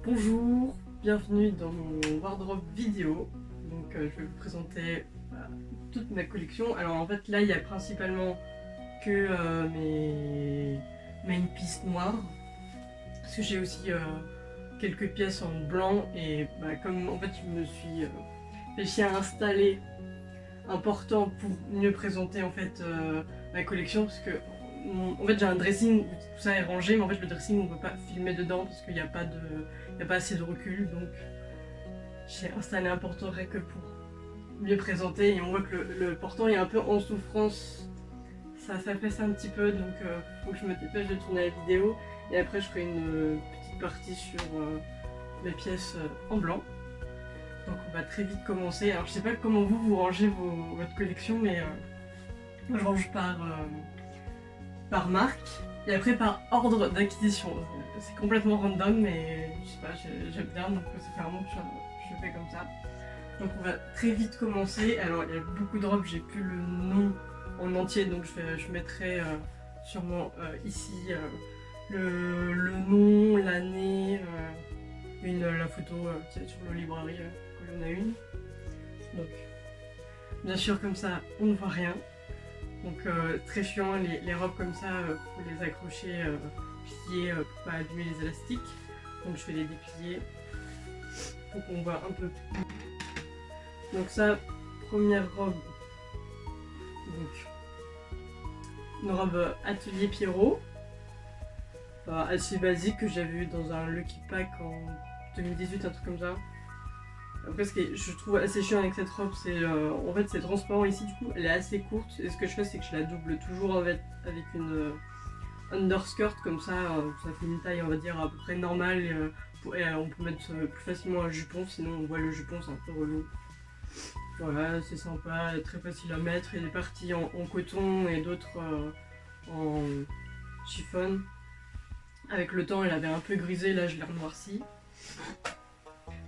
Bonjour, bienvenue dans mon wardrobe vidéo. Donc je vais vous présenter toute ma collection. Alors en fait là il y a principalement que mes main pieces noires. Parce que j'ai aussi quelques pièces en blanc et comme en fait je me suis réussi à installer un portant pour mieux présenter en fait ma collection, parce que en fait j'ai un dressing où tout ça est rangé, mais en fait le dressing on peut pas filmer dedans parce qu'il n'y a pas assez de recul, donc j'ai installé un portant que pour mieux présenter, et on voit que le portant est un peu en souffrance, ça s'affaisse un petit peu, donc faut que je me dépêche de tourner la vidéo et après je ferai une petite partie sur mes pièces en blanc. Donc on va très vite commencer. Alors je sais pas comment vous rangez votre collection, mais moi je range par marque et après par ordre d'acquisition. C'est complètement random, mais je sais pas, j'aime bien, donc ça fait un moment que je fais comme ça. Donc on va très vite commencer. Alors il y a beaucoup de robes, j'ai plus le nom en entier, donc je mettrai sûrement ici le nom, l'année, la photo sur le librairie quand il y en a une. Donc bien sûr comme ça on ne voit rien. Donc très chiant, les robes comme ça, faut les accrocher plier pour pas abîmer les élastiques. Donc je vais les déplier pour qu'on voit un peu. Donc ça, première robe. Donc une robe Atelier Pierrot, assez basique, que j'avais vu dans un Lucky Pack en 2018, un truc comme ça. Après, ce que je trouve assez chiant avec cette robe, c'est en fait c'est transparent ici, du coup elle est assez courte, et ce que je fais c'est que je la double toujours avec une underskirt, comme ça ça fait une taille on va dire à peu près normale, et on peut mettre plus facilement un jupon, sinon on voit le jupon, c'est un peu relou. Voilà, c'est sympa, très facile à mettre, il y a des parties en coton et d'autres en chiffon. Avec le temps elle avait un peu grisé, là je l'ai renoirci.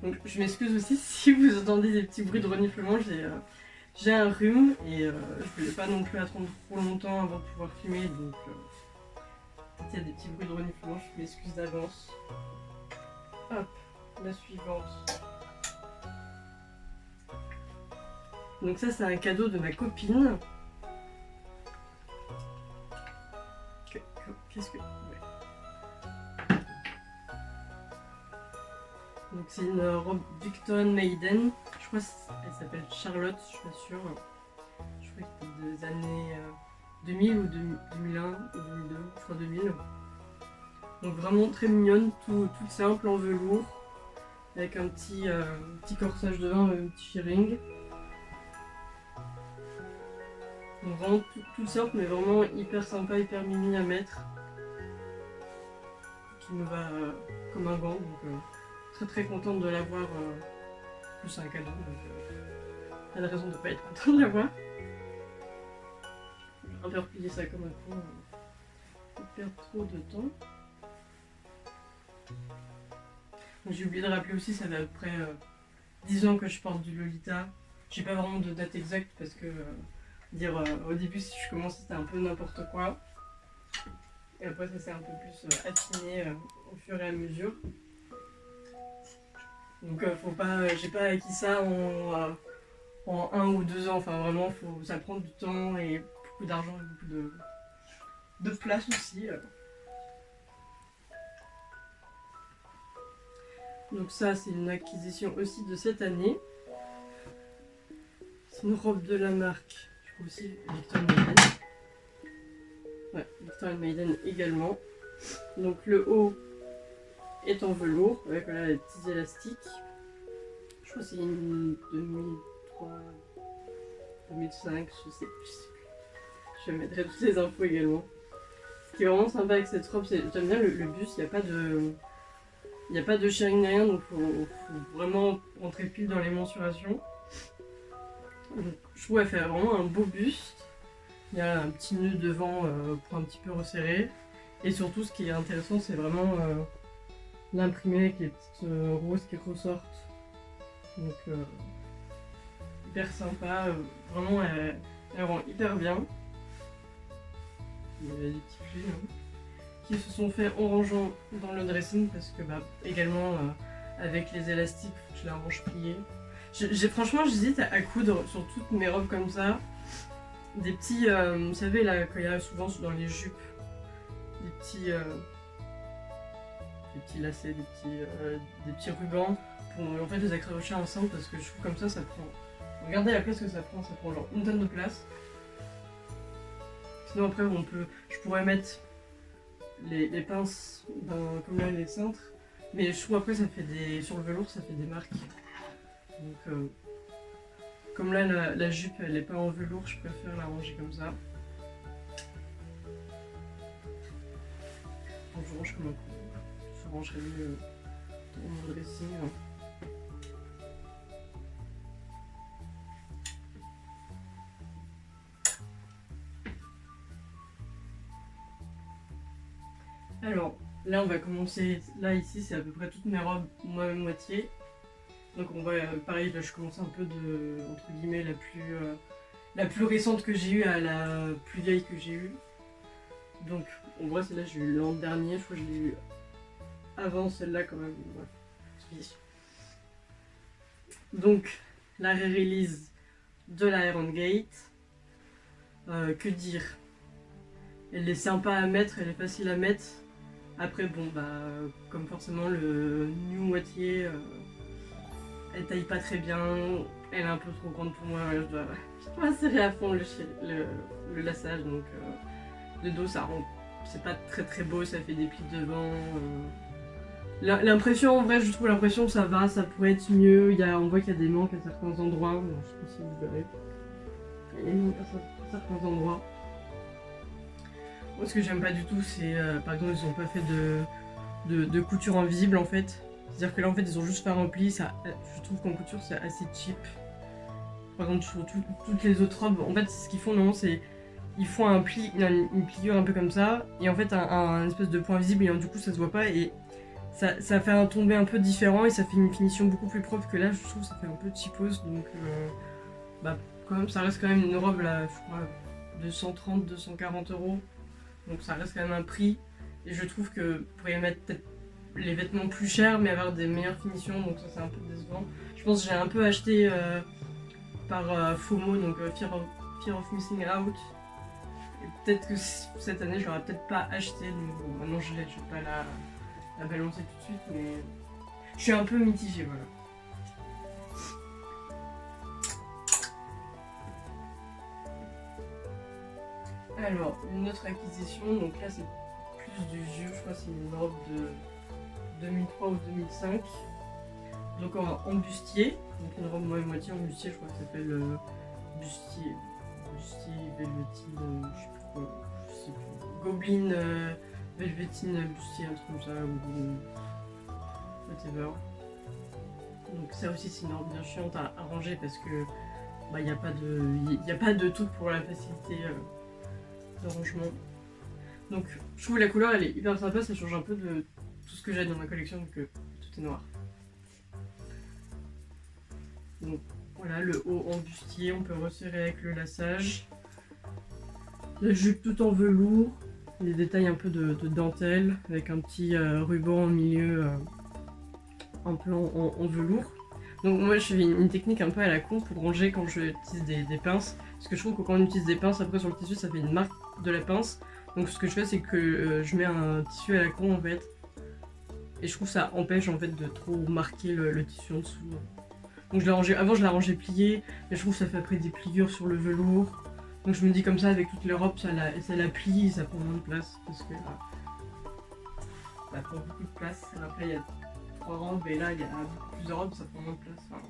Donc je m'excuse aussi si vous entendez des petits bruits de reniflement, j'ai un rhume et je voulais pas non plus attendre trop longtemps avant de pouvoir filmer, donc s'il y a des petits bruits de reniflement, je m'excuse d'avance. Hop, la suivante. Donc ça c'est un cadeau de ma copine. Qu'est-ce que... Ouais. Donc c'est une robe Victorian Maiden, je crois qu'elle s'appelle Charlotte, je suis pas sûre. Je crois que c'était des années 2000 ou 2001 ou 2002, je crois 2000. Donc vraiment très mignonne, toute simple en velours, avec un petit corsage devant, un petit fairing. Donc vraiment tout simple, mais vraiment hyper sympa, hyper mimi à mettre. Qui me va comme un gant, donc très contente de l'avoir. Plus c'est un cadeau, donc pas de raison de pas être contente de l'avoir. Je vais un peu replier ça comme un con, pas perdre trop de temps. J'ai oublié de rappeler aussi, ça fait à peu près 10 ans que je porte du Lolita. J'ai pas vraiment de date exacte parce que au début si je commençais c'était un peu n'importe quoi. Et après ça s'est un peu plus affiné au fur et à mesure. Donc faut pas, j'ai pas acquis ça en 1 ou 2 ans, enfin vraiment ça prend du temps et beaucoup d'argent et beaucoup de place aussi. Donc ça c'est une acquisition aussi de cette année. C'est une robe de la marque, je crois aussi Victorian Maiden. Ouais, Victorian Maiden également. Donc le haut est en velours avec voilà, les petits élastiques. Je crois que c'est une 2003, 2005, je sais plus. Je mettrai toutes les infos également. Ce qui est vraiment sympa avec cette robe, j'aime bien le buste, il n'y a pas de sharing ni rien, donc faut vraiment rentrer pile dans les mensurations. Donc, je trouve qu'elle fait vraiment un beau buste. Il y a un petit nœud devant pour un petit peu resserrer. Et surtout ce qui est intéressant c'est vraiment l'imprimé avec les petites roses qui ressortent. Donc hyper sympa, vraiment elle rend hyper bien. Il y a des petits plis, hein. qui se sont faits en rangeant dans le dressing parce que également avec les élastiques, faut que je la range pliée. Franchement, j'hésite à coudre sur toutes mes robes comme ça. Des petits, vous savez là, quand il y a souvent dans les jupes, des petits lacets, des petits rubans pour en fait les accrocher ensemble parce que je trouve comme ça prend. Regardez la place que ça prend genre une tonne de place. Sinon après je pourrais mettre les pinces comme là les cintres, mais je trouve après ça fait sur le velours ça fait des marques. Donc comme là la jupe elle est pas en velours, je préfère la ranger comme ça. Donc je range comme un coup. Je rangerai mieux dans mon dressing. Alors là on va commencer, là ici c'est à peu près toutes mes robes moi-même moitié. Donc on va, pareil là je commence un peu de, entre guillemets, la plus récente que j'ai eue à la plus vieille que j'ai eue. Donc en vrai celle-là j'ai eu l'an dernier, je crois que je l'ai eu avant celle-là quand même. Ouais. Donc la release de la Iron Gate. Que dire? Elle est sympa à mettre, elle est facile à mettre. Après bon comme forcément le new moitié, elle taille pas très bien, elle est un peu trop grande pour moi, je dois serrer à fond le lassage, donc le dos ça rend, c'est pas très beau, ça fait des plis devant. L'impression en vrai, je trouve l'impression ça va, ça pourrait être mieux, on voit qu'il y a des manques à certains endroits, bon, je sais pas si vous verrez. Il y a des manques à certains endroits. Moi ce que j'aime pas du tout c'est, par exemple ils ont pas fait de couture invisible en fait. C'est-à-dire que là en fait ils ont juste fait un repli, je trouve qu'en couture c'est assez cheap. Par exemple sur toutes les autres robes, en fait ce qu'ils font normalement c'est ils font un pli, une pliure un peu comme ça, et en fait un espèce de point visible et du coup ça se voit pas et ça fait un tombé un peu différent et ça fait une finition beaucoup plus propre que là, je trouve que ça fait un peu cheapos, donc quand même ça reste quand même une robe là, je crois 230-240 €. Donc ça reste quand même un prix, et je trouve que vous pourriez mettre peut-être les vêtements plus chers mais avoir des meilleures finitions, donc ça c'est un peu décevant. Je pense que j'ai un peu acheté par FOMO, donc Fear of Missing Out. Et peut-être que cette année j'aurais peut-être pas acheté, donc bon, maintenant je vais pas la balancer tout de suite, mais je suis un peu mitigée, voilà. Alors, une autre acquisition, donc là c'est plus du vieux, je crois que c'est une robe de 2003 ou 2005. Donc en bustier, donc une robe moitié en bustier, je crois que ça s'appelle bustier velvetine, je sais plus, Goblin velvetine bustier, un truc comme ça, ou whatever. Donc ça aussi c'est une robe bien chiante à ranger parce que il n'y a pas de truc pour la facilité de rangement. Donc je trouve la couleur elle est hyper sympa, ça change un peu de tout ce que j'ai dans ma collection, donc tout est noir. Donc voilà, le haut en bustier, on peut resserrer avec le lassage. La jupe tout en velours, les détails un peu de dentelle avec un petit ruban au milieu un peu en velours. Donc moi je fais une technique un peu à la con pour ranger quand je utilise des pinces, parce que je trouve que quand on utilise des pinces, après sur le tissu ça fait une marque de la pince. Donc ce que je fais c'est que je mets un tissu à la con en fait, et je trouve que ça empêche en fait de trop marquer le tissu en dessous. Donc avant je la rangeais pliée, mais je trouve que ça fait après des pliures sur le velours. Donc je me dis comme ça avec toutes les robes ça la plie et ça prend moins de place, parce que ça prend beaucoup de place. Après il y a 3 robes et là il y a beaucoup plus de robes, ça prend moins de place. Enfin,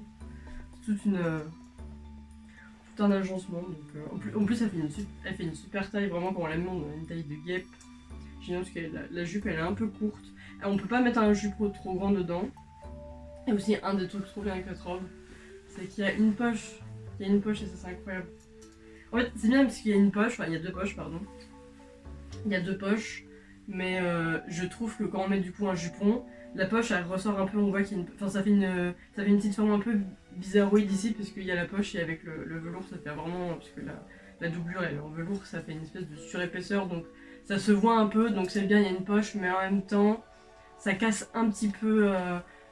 c'est tout un agencement. Donc, en plus elle fait une super taille, vraiment quand on la met on a une taille de guêpe. Génial parce que la jupe elle est un peu courte. Et on peut pas mettre un jupe trop grand dedans. Et aussi un des trucs trop bien avec cette robe, c'est qu'il y a une poche. Il y a une poche et ça c'est incroyable. En fait c'est bien parce qu'il y a une poche, enfin il y a 2 poches pardon. Il y a 2 poches, mais je trouve que quand on met du coup un jupon, la poche elle ressort un peu, on voit qu'il y a une... Enfin ça fait une petite forme un peu bizarroïde ici parce qu'il y a la poche et avec le velours ça fait vraiment... Parce que là la doublure elle est en velours, ça fait une espèce de surépaisseur, donc ça se voit un peu, donc c'est bien, il y a une poche, mais en même temps, ça casse un petit peu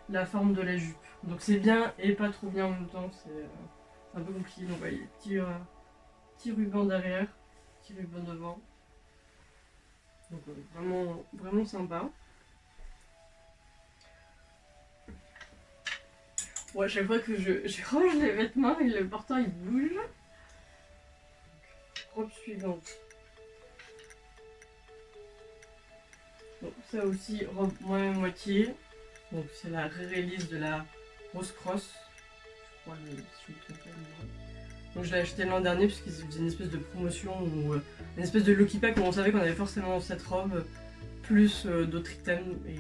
la forme de la jupe. Donc c'est bien et pas trop bien en même temps, c'est un peu compliqué. Donc voilà, petits rubans derrière, petits rubans devant. Donc vraiment, vraiment sympa. Bon, à chaque fois que je range les vêtements, et le portant il bouge. Robe suivante. Donc ça aussi, robe moitié. Donc c'est la ré-release de la Rose Cross. Je crois si je me trompe pas. Donc je l'ai acheté l'an dernier parce qu'ils faisaient une espèce de promotion ou une espèce de Lucky Pack où on savait qu'on avait forcément cette robe plus d'autres items et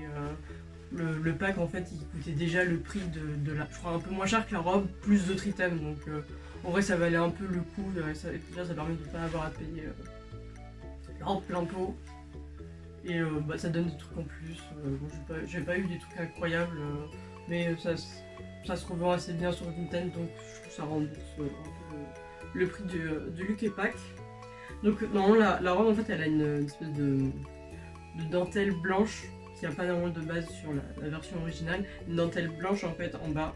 le pack en fait il coûtait déjà le prix de la, je crois un peu moins cher que la robe plus d'autres items, donc en vrai ça valait un peu le coup et déjà ça permet de ne pas avoir à payer la robe plein pot et bah, ça donne des trucs en plus. Bon, j'ai pas eu des trucs incroyables mais ça se revend assez bien sur Vinted, donc je trouve que ça rembourse un peu le prix du Lucky Pack. Donc non, la robe en fait elle a une espèce de dentelle blanche qui n'a pas normalement de base sur la version originale, une dentelle blanche en fait en bas.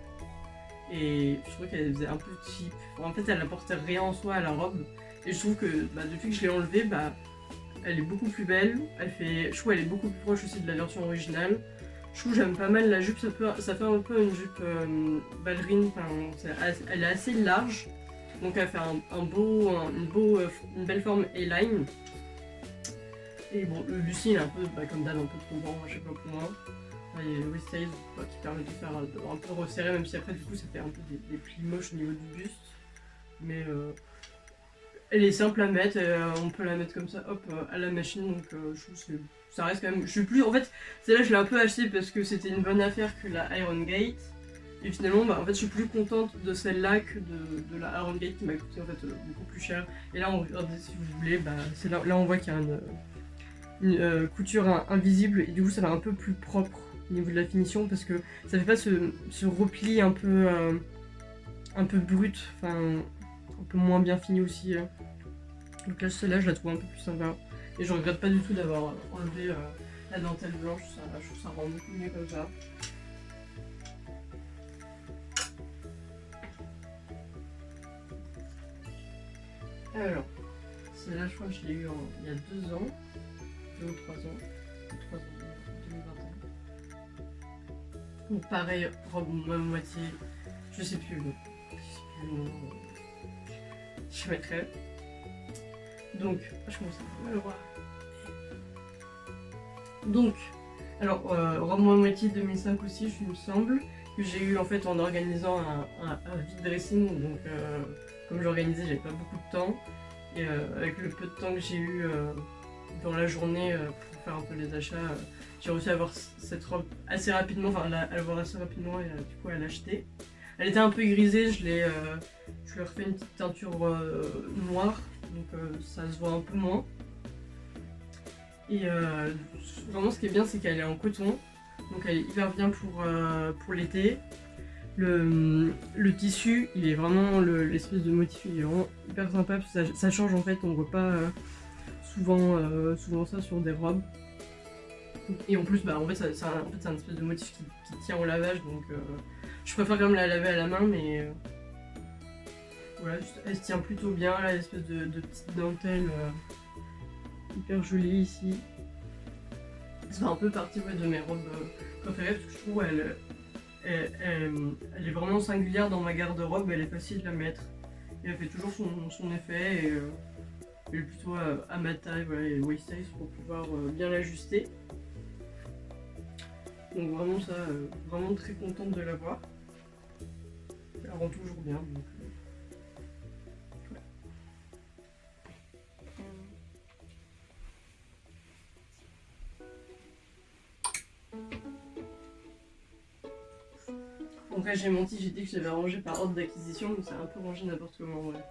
Et je trouvais qu'elle faisait un peu cheap. En fait elle apportait rien en soi à la robe. Et je trouve que bah, depuis que je l'ai enlevée, bah, elle est beaucoup plus belle. Je trouve qu'elle est beaucoup plus proche aussi de la version originale. Je trouve que j'aime pas mal la jupe, ça fait un peu une jupe ballerine, elle est assez large. Donc elle fait une belle forme A-line. Et bon, le Lucie est un peu, bah, comme d'hab, un peu trop grand à chaque fois pour moi. Il y a le resize qui permet de faire un peu resserrer, même si après du coup ça fait un peu des plis moches au niveau du buste. Mais elle est simple à mettre, on peut la mettre comme ça, hop, à la machine, donc je trouve que ça reste quand même... Je suis plus... En fait, celle-là je l'ai un peu achetée parce que c'était une bonne affaire que la Iron Gate. Et finalement, bah, en fait, je suis plus contente de celle-là que de la Iron Gate qui m'a coûté en fait beaucoup plus cher. Et là, regardez si vous voulez, bah, là on voit qu'il y a une couture invisible et du coup ça va un peu plus propre au niveau de la finition parce que ça fait pas ce repli un peu brut, enfin un peu moins bien fini aussi. Donc là celle-là je la trouve un peu plus sympa et je regrette pas du tout d'avoir enlevé la dentelle blanche, je trouve que ça rend beaucoup mieux comme ça. Alors, celle-là je crois que je l'ai eu il y a 2 ans. 2 ou 3 ans, 2021. Donc pareil, robe moitié, je sais plus le nom, je mettrai. Donc, je commence à le voir. Donc, alors, robe moitié 2005 aussi, il me semble, que j'ai eu en fait en organisant un vide dressing, donc comme j'organisais, j'avais pas beaucoup de temps, et avec le peu de temps que j'ai eu dans la journée pour faire un peu les achats, j'ai réussi à avoir cette robe assez rapidement, enfin à l'avoir assez rapidement et du coup à l'acheter. Elle était un peu grisée, je lui ai refait une petite teinture noire, donc ça se voit un peu moins. Et vraiment ce qui est bien c'est qu'elle est en coton, donc elle est hyper bien pour l'été. Le tissu, il est vraiment l'espèce de motif, il est vraiment hyper sympa parce que ça change en fait, on voit pas souvent ça sur des robes. Et en plus, bah, en fait, c'est un espèce de motif qui tient au lavage, donc je préfère quand même la laver à la main, mais voilà, elle se tient plutôt bien, là, l'espèce de petite dentelle hyper jolie ici. Ça fait un peu partie de mes robes préférées parce que je trouve elle est vraiment singulière dans ma garde-robe, elle est facile à mettre et elle fait toujours son effet et elle est plutôt à ma taille, voilà, et waist size pour pouvoir bien l'ajuster. Donc vraiment ça, vraiment très contente de l'avoir. Elle rend toujours bien. Donc, ouais. Donc là j'ai menti, j'ai dit que j'avais rangé par ordre d'acquisition, mais c'est un peu rangé n'importe comment. Ouais.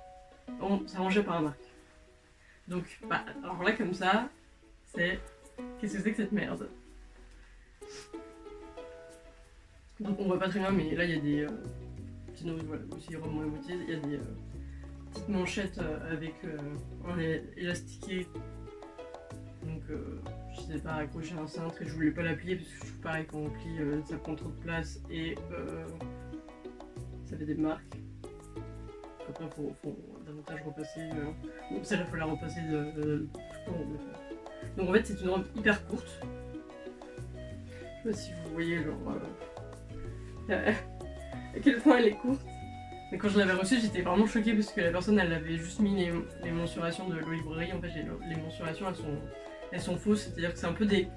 Bon, c'est rangé par marque. Donc, bah, alors là comme ça, c'est... Qu'est-ce que c'est que cette merde? Donc on voit pas très bien, mais là il y a des... sinon voilà, aussi robes moitié, il y a petite manchette avec un élastiqué. Donc je sais pas accrocher un cintre et je voulais pas la plier parce que je trouve pareil quand on plie ça prend trop de place et ça fait des marques. Après faut davantage repasser. Donc celle-là faut la repasser tout en haut. Donc en fait c'est une robe hyper courte. Je sais pas si vous voyez genre à quel point elle est courte. Mais quand je l'avais reçue j'étais vraiment choquée parce que la personne elle avait juste mis les mensurations de l'olibrairie. En fait les mensurations elles sont fausses, c'est-à-dire que c'est un peu des...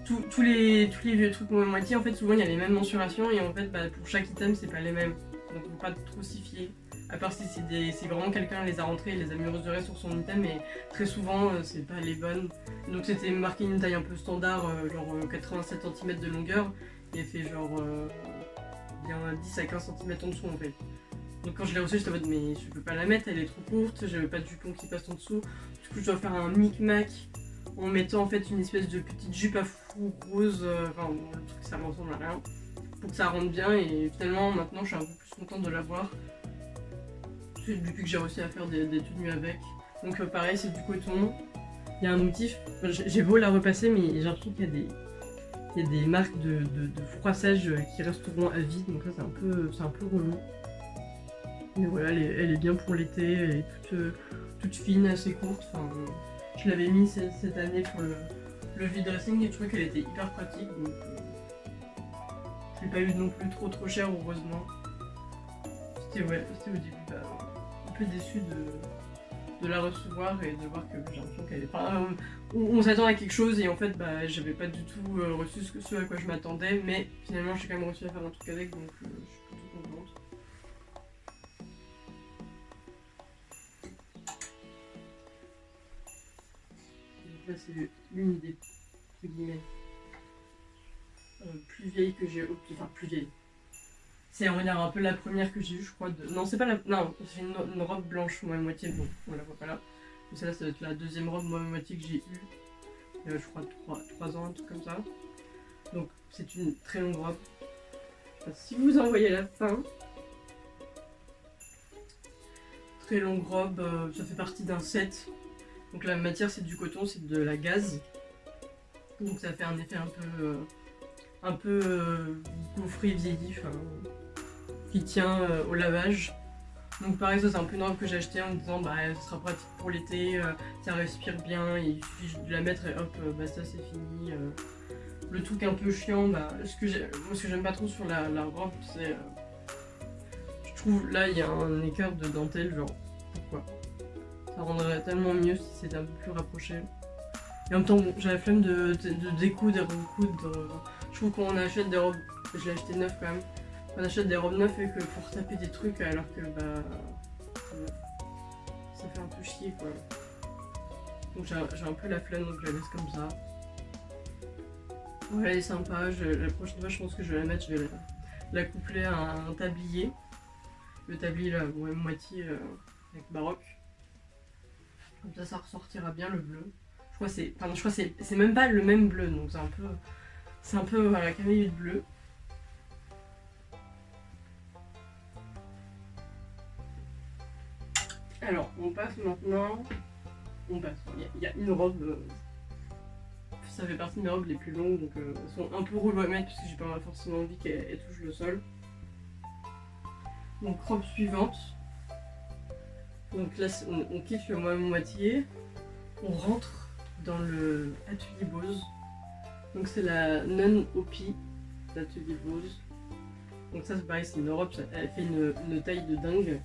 Tous les vieux trucs moitié en fait souvent il y a les mêmes mensurations et en fait bah, pour chaque item c'est pas les mêmes. Donc faut pas trop s'y fier. À part si c'est vraiment quelqu'un les a rentrées et les a mesurées sur son item, mais très souvent c'est pas les bonnes. Donc c'était marqué une taille un peu standard, genre 87 cm de longueur, et elle fait genre bien 10 à 15 cm en dessous en fait. Donc quand je l'ai reçue j'étais en mode mais je peux pas la mettre, elle est trop courte, j'avais pas de jupon qui passe en dessous. Du coup je dois faire un micmac en mettant en fait une espèce de petite jupe à fou rose, enfin le truc ça ressemble à rien, pour que ça rentre bien et finalement maintenant je suis un peu plus contente de l'avoir. Depuis que j'ai réussi à faire des tenues avec. Donc pareil c'est du coton, il y a un motif, j'ai beau la repasser mais j'ai l'impression qu'il y a des marques de froissage qui resteront à vie, donc là c'est un peu relou. Mais voilà elle est bien pour l'été, elle est toute fine, assez courte, enfin, je l'avais mis cette année pour le vide dressing et je trouvais qu'elle était hyper pratique donc je l'ai pas eu non plus trop cher heureusement. C'était au début un peu déçu de la recevoir et de voir que j'ai l'impression qu'elle est pas... on s'attend à quelque chose et en fait bah, j'avais pas du tout reçu ce à quoi je m'attendais, mais finalement j'ai quand même réussi à faire un truc avec donc je suis plutôt contente. Donc là c'est l'une des guillemets plus vieilles que j'ai... Enfin plus vieille. C'est on va dire un peu la première que j'ai eue je crois de... Non c'est pas la... Non c'est une robe blanche moitié, bon on la voit pas là. Mais celle-là ça va être la deuxième robe moitié que j'ai eue. Je crois 3 ans, un truc comme ça. Donc c'est une très longue robe. Je sais pas si vous en voyez la fin. Très longue robe, ça fait partie d'un set. Donc la matière c'est du coton, c'est de la gaze. Donc ça fait un effet un peu gaufré vieilli, qui tient au lavage. Donc pareil ça c'est un peu une robe que j'ai acheté en me disant bah ça sera pratique pour l'été, ça respire bien, il suffit de la mettre et hop basta c'est fini. Le truc un peu chiant, bah, ce que j'aime pas trop sur la robe c'est... je trouve là il y a un écart de dentelle, genre pourquoi? Ça rendrait tellement mieux si c'était un peu plus rapproché. Et en même temps bon, j'ai la flemme de découdre et recoudre. Je trouve qu'on achète des robes, je l'ai acheté neuf quand même. On achète des robes neuves et que pour taper des trucs alors que bah ça fait un peu chier quoi. Donc j'ai un peu la flemme donc je la laisse comme ça. Ouais elle est sympa, la prochaine fois je pense que je vais la mettre, je vais la coupler à un tablier. Le tablier là, ouais, moitié avec baroque. Comme ça ressortira bien le bleu. Je crois c'est même pas le même bleu donc c'est un peu voilà, camélide bleu. Alors, on passe maintenant. Il y a une robe. Ça fait partie de mes robes les plus longues, donc elles sont un peu relou à mettre parce que j'ai pas forcément envie qu'elles touchent le sol. Donc, robe suivante. Donc là, on quitte le moitié. On rentre dans le atelier Bose. Donc, c'est la Non Opi d'atelier Bose. Donc, ça, c'est pareil, c'est une robe, elle fait une taille de dingue.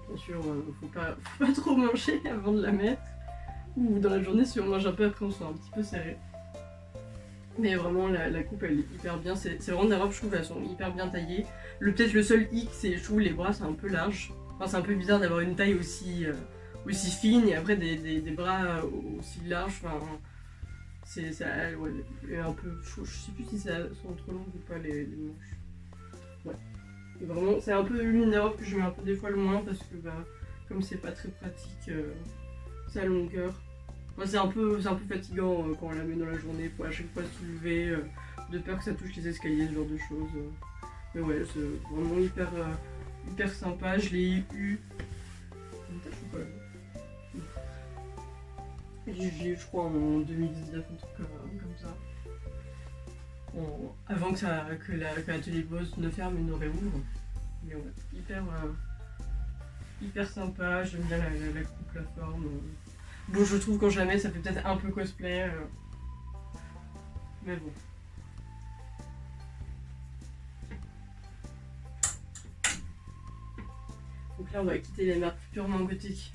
Bien sûr, faut pas trop manger avant de la mettre. Ou dans la journée, si on mange un peu, après on se sent un petit peu serré. Mais vraiment, la coupe elle est hyper bien. C'est vraiment des robes, je trouve, elles sont hyper bien taillées. Peut-être le seul hic, c'est je trouve les bras, c'est un peu large. Enfin, c'est un peu bizarre d'avoir une taille aussi fine et après des bras aussi larges. Enfin, ouais, un peu. Je sais plus si ça sont trop longues ou pas les manches. Ouais. Et vraiment, c'est un peu l'une des robes que je mets un peu des fois le moins parce que bah, comme c'est pas très pratique, sa longueur. Moi, c'est un peu fatigant quand on la met dans la journée, faut à chaque fois se lever, de peur que ça touche les escaliers, ce genre de choses. Mais ouais, c'est vraiment hyper sympa. Je l'ai eu J'ai eu je crois en 2019, un truc comme ça. Avant que l'atelier Bose ne ferme et ne réouvre. Mais ouais, hyper sympa, j'aime bien la coupe, la forme. Bon, je trouve qu'en jamais ça fait peut-être un peu cosplay. Mais bon. Donc là, on va quitter les marques purement gothiques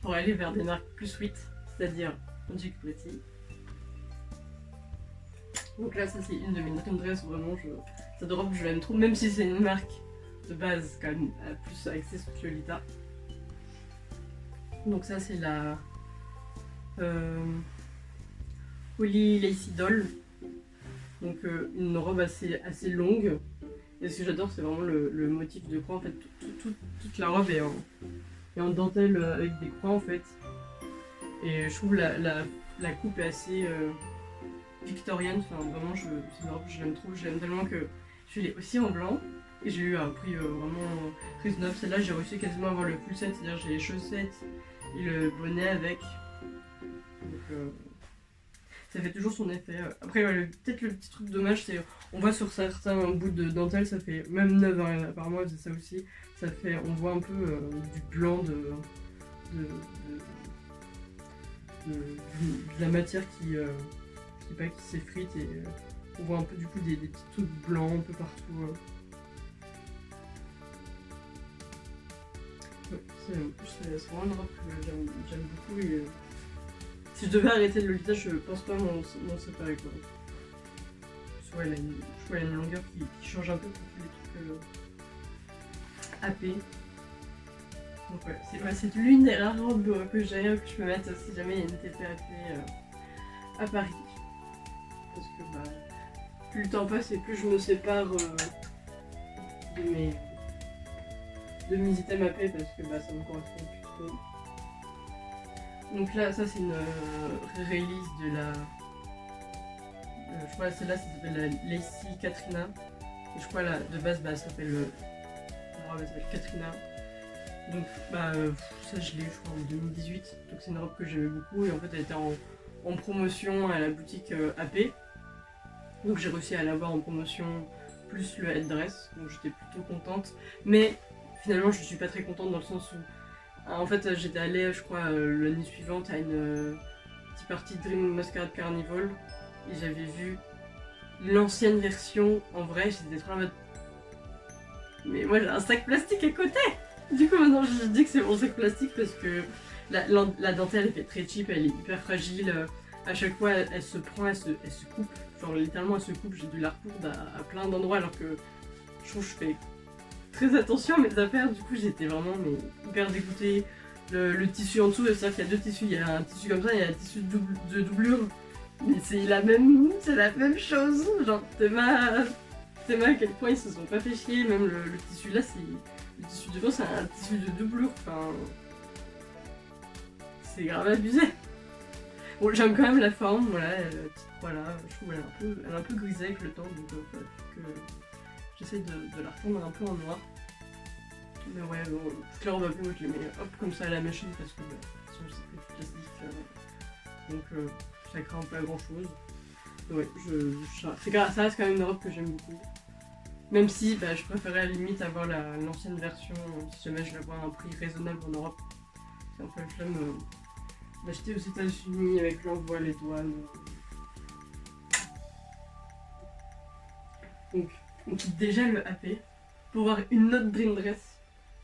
pour aller vers des marques plus sweet, c'est-à-dire Magic Pretty. Donc là, ça c'est une de mes dream dress, vraiment, cette robe je l'aime trop, même si c'est une marque de base quand même plus axée sur Lolita. Donc ça c'est la Holly Lacy Doll, donc une robe assez longue. Et ce que j'adore, c'est vraiment le motif de croix. En fait, toute la robe est en dentelle avec des croix en fait. Et je trouve la coupe est assez victorienne. Enfin, vraiment, c'est une robe, je l'aime trop. Je l'aime tellement que je l'ai aussi en blanc. Et j'ai eu un prix vraiment raisonnable. Celle-là, j'ai réussi quasiment à avoir le full set, c'est-à-dire j'ai les chaussettes et le bonnet avec. Donc, ça fait toujours son effet. Après, peut-être le petit truc dommage, c'est on voit sur certains bouts de dentelle, ça fait même 9 ans, apparemment, elle faisait ça aussi. Ça fait, on voit un peu du blanc de la matière qui s'effrite et on voit un peu du coup des petits trucs blancs un peu partout. Ouais, c'est vraiment une robe que j'aime beaucoup et si je devais arrêter le Lolita, je pense pas m'en séparer quoi. Soit elle a une longueur qui change un peu pour tous les trucs AP. Donc ouais, c'est l'une des rares robes que j'ai, que je peux mettre si jamais il y a une TPAP à Paris. Parce que bah, plus le temps passe et plus je me sépare de mes items AP parce que bah, ça me correspond plus trop. Donc là, ça c'est une release de la... je crois que celle-là, ça s'appelle la Lacy Katrina. Et je crois de base, bah, ça s'appelle Katrina. Donc bah, ça je l'ai eu je crois en 2018. Donc c'est une robe que j'aimais beaucoup et en fait elle était en promotion à la boutique AP. Donc j'ai réussi à l'avoir en promotion plus le headdress. Donc j'étais plutôt contente. Mais finalement je suis pas très contente dans le sens où en fait j'étais allée je crois l'année suivante à une petite partie de Dream Masquerade Carnival et j'avais vu l'ancienne version en vrai, j'étais trop en mode mais moi j'ai un sac plastique à côté. Du coup maintenant je dis que c'est mon sac plastique parce que la dentelle elle fait très cheap, elle est hyper fragile, à chaque fois elle se prend, elle se coupe, genre littéralement elle se coupe, j'ai dû la recoudre à plein d'endroits alors que je trouve que je fais très attention à mes affaires, du coup j'étais vraiment hyper dégoûtée. Le tissu en dessous, c'est-à-dire qu'il y a deux tissus, il y a un tissu comme ça et il y a un tissu de doublure, mais c'est la même chose, genre tellement à quel point ils se sont pas fait chier, même le tissu là, le tissu devant c'est un tissu de doublure, enfin c'est grave abusé. Bon j'aime quand même la forme, voilà, la petite croix là, je trouve elle est un peu grisée avec le temps, donc que j'essaie de la refondre un peu en noir. Mais ouais, bon, toute la robe à peu, moi je les mets hop comme ça à la machine parce que sinon c'est plus du plastique, donc ça craint pas grand chose. Ouais, ça reste quand même une robe que j'aime beaucoup. Même si bah, je préférais à la limite avoir l'ancienne version si jamais je la vois à un prix raisonnable en Europe. C'est un peu la flemme d'acheter aux États-Unis avec l'envoi, les douanes. Donc, on quitte déjà le AP pour voir une autre dream dress.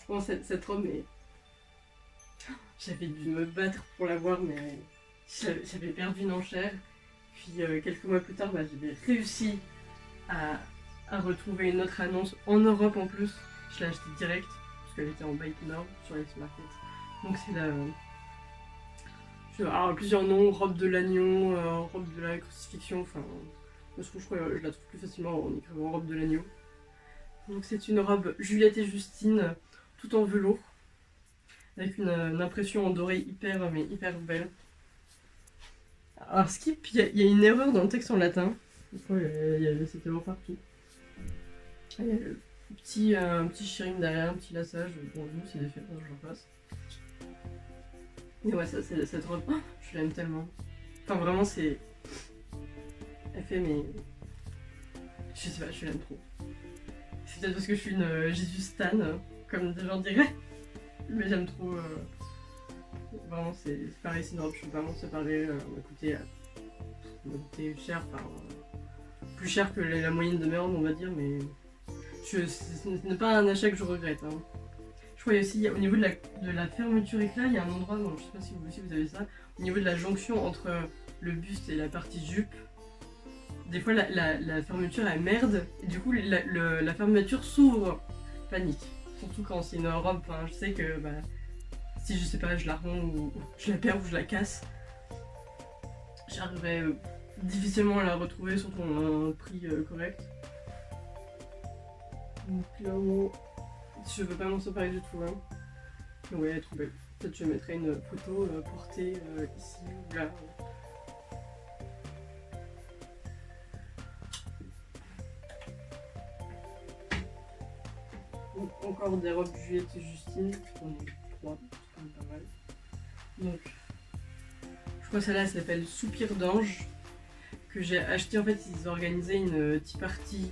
Bon, cette robe, mais j'avais dû me battre pour l'avoir, mais j'avais perdu une enchère. Puis quelques mois plus tard, bah, j'avais réussi à retrouver une autre annonce en Europe en plus. Je l'ai achetée direct, parce qu'elle était en Buy Now sur les market. Donc c'est la... alors, plusieurs noms, robe de l'agneau, robe de la crucifixion, enfin... je crois que je la trouve plus facilement en écrivant robe de l'agneau. Donc c'est une robe Juliette et Justine, tout en velours, avec une impression en doré hyper belle. Alors skip, il y a une erreur dans le texte en latin. C'était lourd partout. Il y a un petit shiring derrière, un petit lassage. Bon, nous c'est des faits, je le passe. Et ouais, ça, cette robe, oh, je l'aime tellement. Enfin, vraiment, c'est. Elle fait, mais. Je sais pas, je l'aime trop. C'est peut-être parce que je suis une Jésus Stan, comme des gens diraient. Mais j'aime trop. Vraiment, c'est pareil, c'est une robe, je peux pas m'en séparer. Elle m'a coûté cher, enfin. Plus cher que la moyenne de mes robes, on va dire, mais. Ce n'est pas un achat que je regrette. Hein. Je crois aussi, au niveau de la fermeture éclat, il y a un endroit, bon, je sais pas si vous aussi vous avez ça, au niveau de la jonction entre le buste et la partie jupe, des fois la fermeture elle merde, et du coup la fermeture s'ouvre. Panique. Surtout quand c'est une robe, enfin, je sais que bah, si je sais pas, je la romps ou je la perds ou je la casse, j'arriverai difficilement à la retrouver, surtout à un prix correct. Donc clairement, je veux pas m'en séparer du tout. Hein. Ouais, elle est trop belle. Peut-être je mettrai une photo portée ici ou là. Donc, encore des robes Juliette et Justine. J'en ai 3, c'est quand même pas mal. Donc, je crois que celle-là elle s'appelle Soupir d'ange. Que j'ai acheté, en fait, ils organisaient une tea party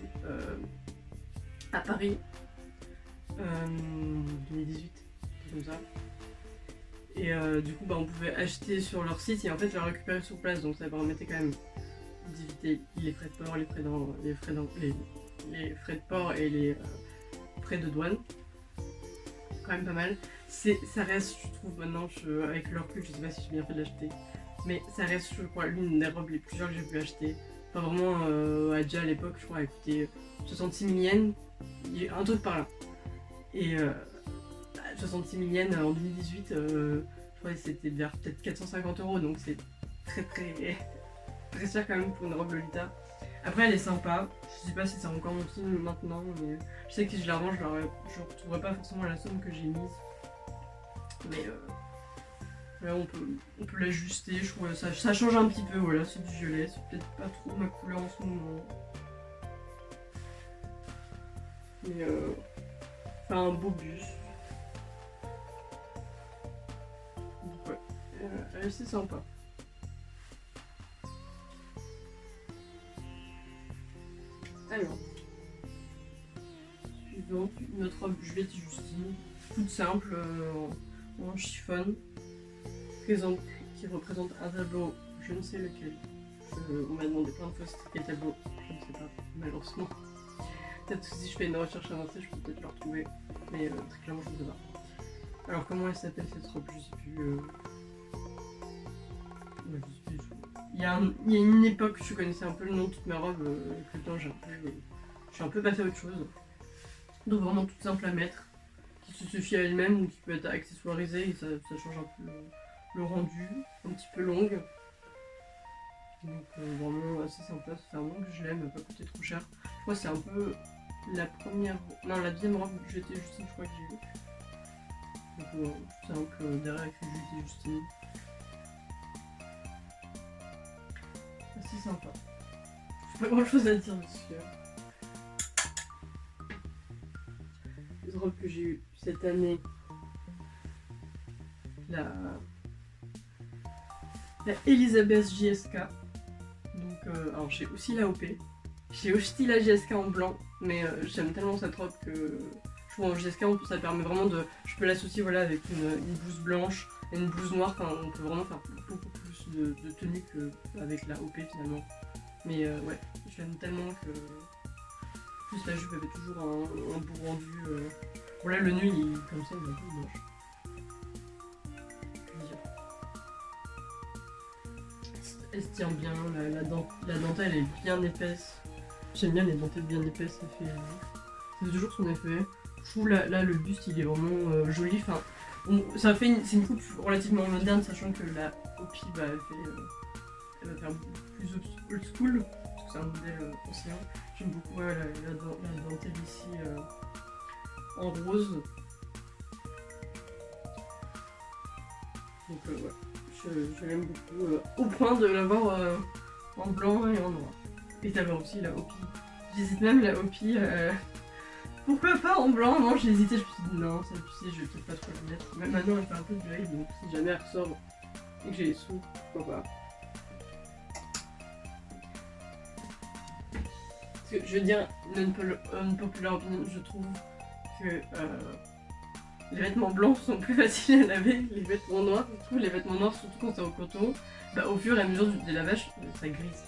à Paris. 2018, comme ça. Et du coup, bah, on pouvait acheter sur leur site et en fait, la récupérer sur place. Donc, ça permettait quand même d'éviter les frais de port, les frais de port et les frais de douane. Quand même pas mal. Ça reste, je trouve, maintenant, avec leur recul, je sais pas si j'ai bien fait de l'acheter. Mais ça reste, je crois, l'une des robes les plus chères que j'ai pu acheter. Enfin, vraiment, Adja à l'époque, je crois, elle coûtait 66 000 yens. Un truc par là. Et 66 000 yens en 2018, je crois que c'était vers peut-être 450 €, donc c'est très très très cher quand même pour une robe Lolita. Après elle est sympa, je sais pas si c'est encore mon style maintenant, mais je sais que si je la revends, je retrouverai pas forcément la somme que j'ai mise. Mais là on peut l'ajuster, je trouve ça change un petit peu, voilà, c'est du violet, c'est peut-être pas trop ma couleur en ce moment. Mais enfin un beau buste. Donc ouais, elle est assez sympa. Alors, suivante, notre robe Juliette et Justine, toute simple, en chiffon, qui représente un tableau, je ne sais lequel. On m'a demandé plein de fois c'était quel tableau, je ne sais pas, malheureusement. Peut-être que si je fais une recherche avancée, je peux peut-être le retrouver, mais très clairement je ne sais pas. Alors comment elle s'appelle cette robe, je sais plus. Il y a une époque, je connaissais un peu le nom de toutes mes robes, avec le temps je suis un peu passée à autre chose. Donc vraiment toute simple à mettre, qui se suffit à elle-même ou qui peut être accessoirisée et ça change un peu le rendu, un petit peu longue. Donc vraiment assez sympa, ça fait un moment que je l'aime, elle n'a pas coûté trop cher. Je crois que c'est un peu la deuxième robe que j'étais Justine, je crois que j'ai eu. Donc simple, derrière écrit Juliette et Justine. Assez sympa. Pas grand chose à dire dessus. Les robes que j'ai eues cette année, la Elisabeth JSK. Donc, alors j'ai aussi la OP. J'ai aussi la JSK en blanc, mais j'aime tellement cette robe que je trouve en JSK ça permet vraiment de. Je peux l'associer voilà, avec une blouse blanche et une blouse noire, quand on peut vraiment faire beaucoup plus de tenue qu'avec la OP finalement. Mais ouais, je l'aime tellement que. En plus, la jupe avait toujours un beau rendu. Bon, là, le nu, comme ça, il est un peu moche. Elle se tient bien, la dentelle est bien épaisse. J'aime bien les dentelles bien épaisses, ça fait toujours son effet. Je trouve là le buste il est vraiment joli. Enfin, c'est une coupe relativement moderne, sachant que la Hopi elle va faire plus old school, parce que c'est un modèle ancien. J'aime beaucoup la dentelle ici en rose. Donc ouais, je l'aime beaucoup, au point de l'avoir en blanc et en noir. Et d'avoir aussi la Hopi. J'hésite même la Hopi pourquoi pas en blanc? Moi j'ai hésité, je me suis dit non, celle-ci je vais peut-être pas trop la mettre. Mais maintenant elle fait un peu de gris, donc si jamais elle ressort et que j'ai les sous, pourquoi pas. Parce que je veux dire, unpopular opinion, je trouve que les vêtements blancs sont plus faciles à laver, les vêtements noirs, je trouve les vêtements noirs, surtout quand c'est en coton, bah, au fur et à mesure du lavage, ça grise.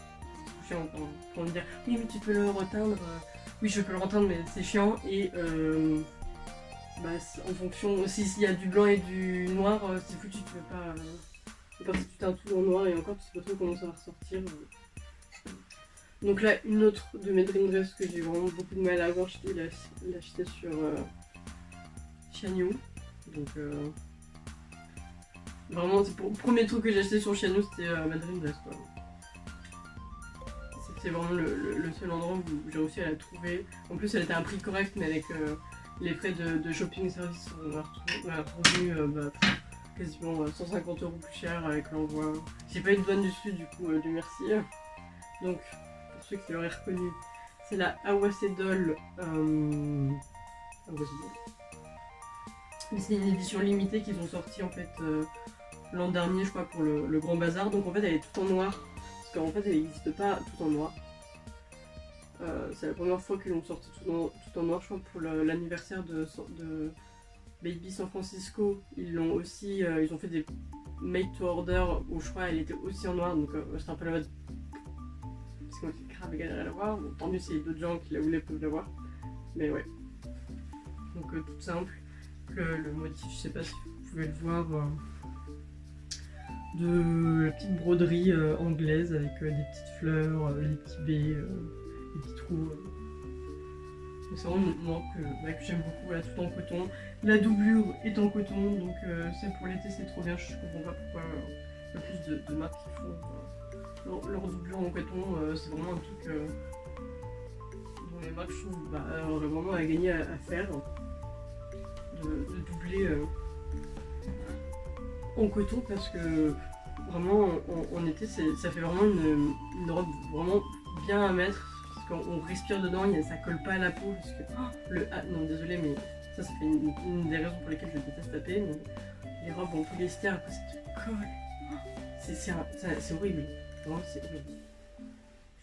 C'est chiant pour me dire oui mais tu peux le reteindre, oui je peux le reteindre mais c'est chiant et bah, en fonction aussi s'il y a du blanc et du noir, c'est foutu, tu veux pas. Parce que tu t'as tout en noir et encore tu sais pas trop comment ça va ressortir. Donc là, une autre de mes dream dress que j'ai vraiment beaucoup de mal à avoir, je l'ai acheté sur Chanyu. Donc vraiment, c'est pour le premier truc que j'ai acheté sur Chanyu, c'était ma dream dress quoi. C'était vraiment le seul endroit où j'ai réussi à la trouver. En plus, elle était à un prix correct, mais avec les frais de shopping service, on a retrouvé quasiment 150 € plus cher avec l'envoi. J'ai pas eu de douane dessus, du coup, Dieu merci. Donc, pour ceux qui l'auraient reconnu, c'est la Awase Doll. Mais c'est une édition limitée qu'ils ont sorti en fait l'an dernier, je crois, pour le Grand Bazar. Donc en fait, elle est toute en noir. Parce qu'en fait, elle n'existe pas tout en noir. C'est la première fois qu'ils l'ont sorti tout en noir, je crois, pour l'anniversaire de Baby San Francisco. Ils l'ont aussi, ils ont fait des made to order où je crois elle était aussi en noir. Donc j'étais un peu la mode. Parce que moi j'ai grave galéré à la voir. Bon, tant mieux si d'autres gens qui la voulaient peuvent la voir. Mais ouais. Donc tout simple. Le motif, je sais pas si vous pouvez le voir, de la petite broderie anglaise avec des petites fleurs, les petits baies, les petits trous. C'est vraiment une noix que j'aime beaucoup, là, tout en coton. La doublure est en coton, donc c'est pour l'été, c'est trop bien. Je comprends pas pourquoi il y a plus de marques qui font leur doublure en coton. C'est vraiment un truc dont les marques, je trouve, auraient vraiment à gagner à faire. De doubler en coton parce que vraiment en été ça fait vraiment une robe vraiment bien à mettre parce qu'on respire dedans, ça colle pas à la peau parce que non désolé mais ça fait une des raisons pour lesquelles je déteste taper, mais les robes en polyester après ça te colle, c'est horrible, vraiment c'est horrible,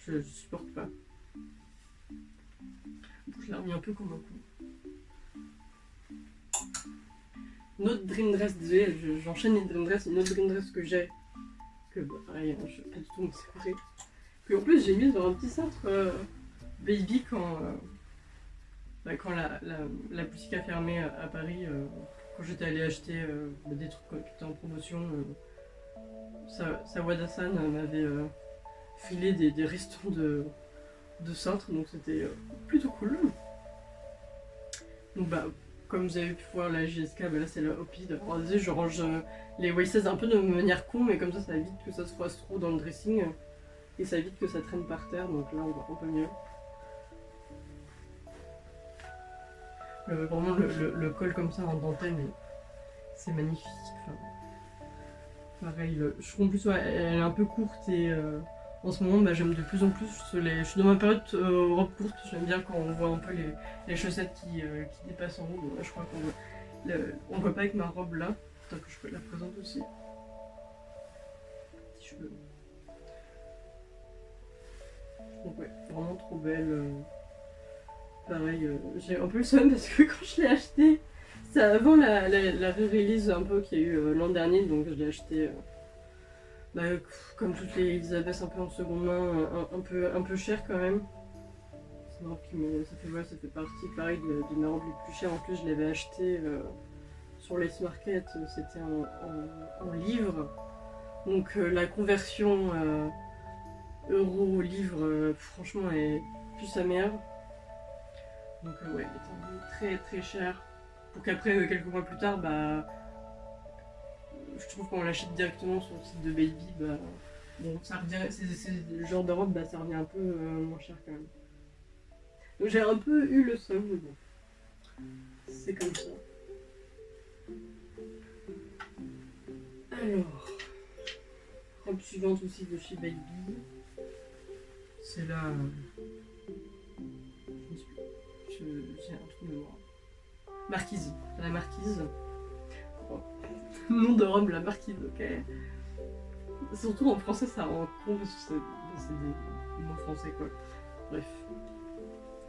je supporte pas. Je l'ai remis un peu comme un coup. Une autre dream dress, désolé, j'enchaîne les dream dress, une autre dream dress que j'ai, que pareil, je sais pas du tout me séparer, que en plus j'ai mis dans un petit centre baby quand la boutique a fermé à Paris, quand j'étais allée acheter des trucs qui étaient en promotion. Sawada-san m'avait filé des restants de cintres, donc c'était plutôt cool. Donc comme vous avez pu voir la JSK, là c'est la Hopi. Alors désolé, je range les waistes un peu de manière con, mais comme ça évite que ça se froisse trop dans le dressing et ça évite que ça traîne par terre, donc là on voit un peu mieux. Vraiment le col comme ça en dentelle, c'est magnifique. Enfin, pareil, je trouve en plus elle est un peu courte et en ce moment j'aime de plus en plus. Je suis dans ma période robe courte, j'aime bien quand on voit un peu les chaussettes qui dépassent en haut. Donc là je crois qu'on voit pas avec ma robe là. Tant que je peux la présenter aussi. Petit cheveu. Donc ouais, vraiment trop belle. Pareil, j'ai un peu le seum parce que quand je l'ai acheté, c'est avant la re-release un peu qu'il y a eu l'an dernier, donc je l'ai acheté comme toutes les Elisabeth un peu en seconde main, un peu cher quand même. C'est une robe ça fait partie pareil de mes robes les plus chères. En plus je l'avais acheté sur les market, c'était en livre. Donc la conversion euro-livre, franchement est plus sa mère. Donc ouais, il était très très cher. Pour qu'après, quelques mois plus tard, je trouve qu'on l'achète directement sur le site de Baby, bon, ça revient, c'est le genre de robe, ça revient un peu moins cher quand même. Donc j'ai un peu eu le seum, mais bon, c'est comme ça. Alors, robe suivante aussi de chez Baby. C'est là, je j'ai un trou de mémoire. Marquise, la marquise. Oh. Nom de robe, la marquise, ok. Surtout en français, ça rend con parce que c'est des mots français, quoi. Bref.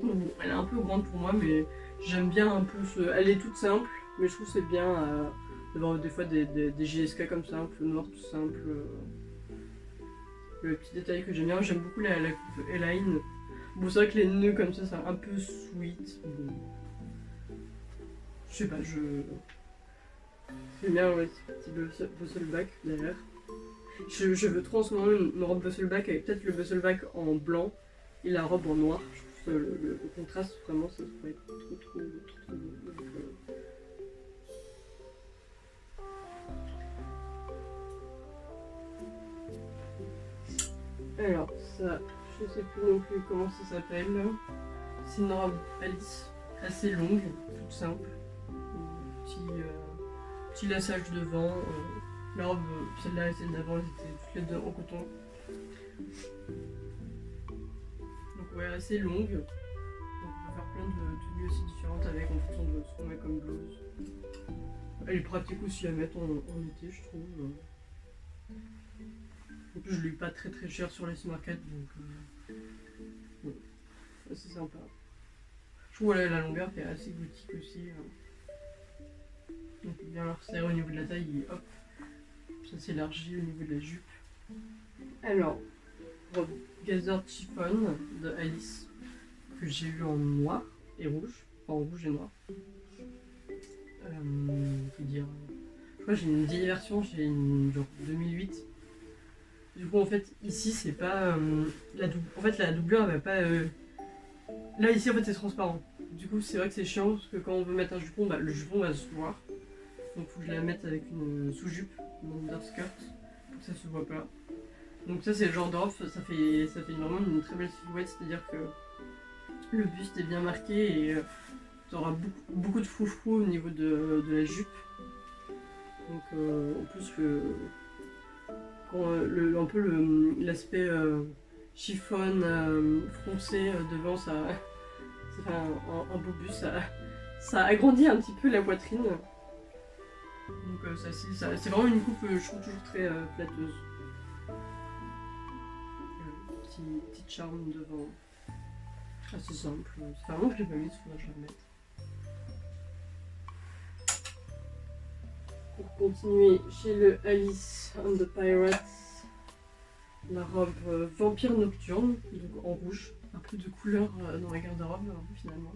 Bon, elle est un peu grande pour moi, mais j'aime bien un peu Elle est toute simple, mais je trouve que c'est bien d'avoir des fois des GSK comme ça, un peu noir, tout simple. Le petit détail que j'aime bien, j'aime beaucoup la coupe Elaine. Bon, c'est vrai que les nœuds comme ça, c'est un peu sweet. Bon. Je sais pas, j'aime bien ouais, ce petit Busselback derrière. Je veux trop en ce moment une robe Busselback avec peut-être le Busselback en blanc et la robe en noir. Je trouve que le contraste, vraiment, ça pourrait être trop beau. Alors, ça, je sais plus non plus comment ça s'appelle. C'est une robe Alice, assez longue, toute simple. Petit lassage devant. La robe, celle-là et celle d'avant, elles étaient toutes les deux en coton. Donc ouais, assez longue. Donc on peut faire plein de tenues aussi différentes avec en fonction de ce qu'on met comme blouse. Elle est pratique aussi à mettre en été, je trouve. En plus, je l'ai eu pas très cher sur les market, donc ouais, c'est sympa. Je trouve la longueur qui est assez gothique aussi. Donc bien la resserrer au niveau de la taille et hop, ça s'élargit au niveau de la jupe. Alors, robe Gathered Chiffon de Alice, que j'ai eu en noir et rouge, enfin en rouge et noir. Dire, je crois que j'ai une vieille version, j'ai une genre 2008. Du coup en fait ici c'est pas en fait la doublure elle va pas là ici en fait c'est transparent. Du coup c'est vrai que c'est chiant parce que quand on veut mettre un jupon, le jupon va se voir. Donc faut que je la mette avec une sous-jupe, une underskirt, pour que ça se voit pas. Donc ça c'est le genre d'offre, ça fait vraiment une très belle silhouette, c'est-à-dire que le buste est bien marqué et tu auras beaucoup de froufrou au niveau de la jupe. Donc en plus un peu l'aspect chiffon froncé devant, ça fait un beau buste, ça agrandit un petit peu la poitrine. Donc c'est vraiment une coupe je trouve toujours très flatteuse. Petit charme devant. Assez simple. C'est vraiment que je l'ai pas mis, il faudrait que je la mette. Pour continuer, chez le Alice and the Pirates, la robe Vampire Nocturne, donc en rouge. Un peu de couleur dans la garde-robe finalement.